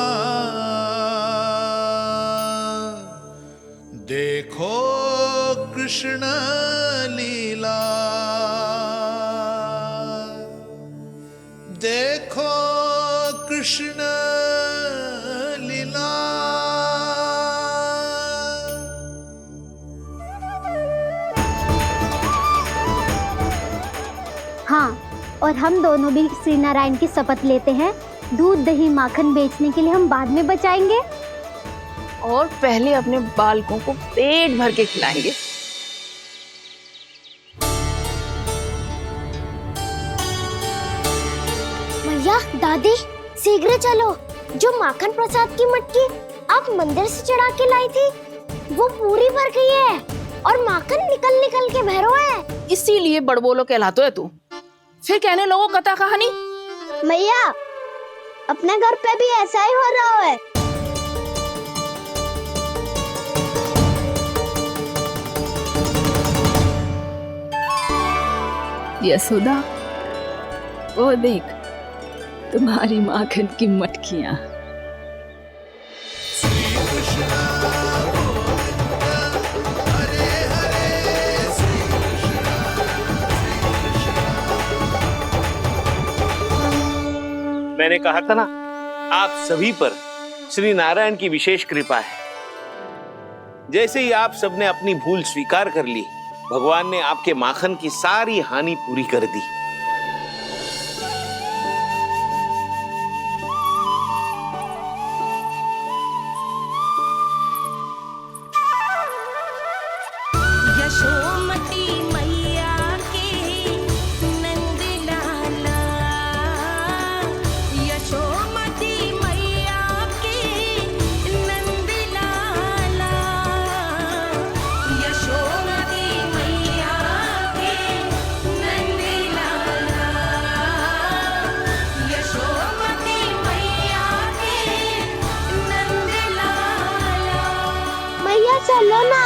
देखो कृष्ण लीला देखो कृष्ण लीला। हाँ, और हम दोनों भी श्री नारायण की शपथ लेते हैं, दूध दही माखन बेचने के लिए हम बाद में बचाएंगे और पहले अपने बालकों को पेट भर के खिलाएंगे। मैया, दादी, शीघ्र चलो। जो माखन प्रसाद की मटकी आप मंदिर से चढ़ा के लाई थी वो पूरी भर गई है और माखन निकल निकल के बह रहा है। इसीलिए बड़बोलो कहलाते है तू। फिर कहने लोगों कथा कहानी। मैया, अपने घर पे भी ऐसा ही हो रहा है। यशोदा, वो देख तुम्हारी माखन की मटकियां। मैंने कहा था ना, आप सभी पर श्री नारायण की विशेष कृपा है। जैसे ही आप सबने अपनी भूल स्वीकार कर ली, भगवान ने आपके माखन की सारी हानि पूरी कर दी। यशोमती मैया के नंद लाला, यशोमती मैया के नंद लाला, यशोमती मैया के नंद लाला, यशोमती मैया के नंद लाला। मैया चलो ना।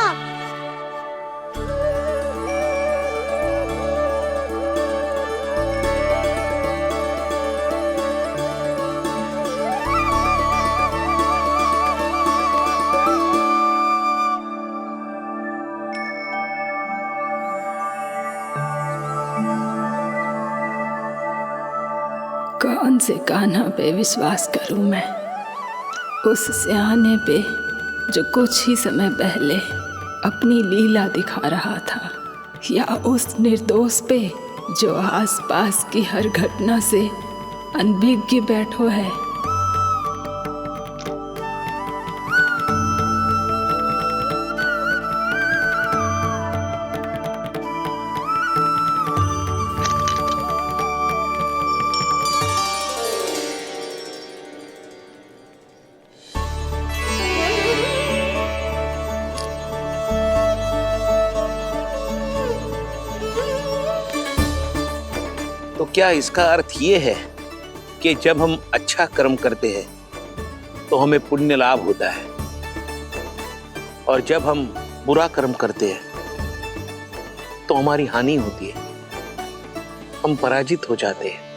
कौन से कान्हा पे विश्वास करूं मैं? उस सियाने पे जो कुछ ही समय पहले अपनी लीला दिखा रहा था, या उस निर्दोष पे जो आसपास की हर घटना से अनभिज्ञ बैठो है? तो क्या इसका अर्थ ये है कि जब हम अच्छा कर्म करते हैं तो हमें पुण्य लाभ होता है, और जब हम बुरा कर्म करते हैं तो हमारी हानि होती है, हम पराजित हो जाते हैं?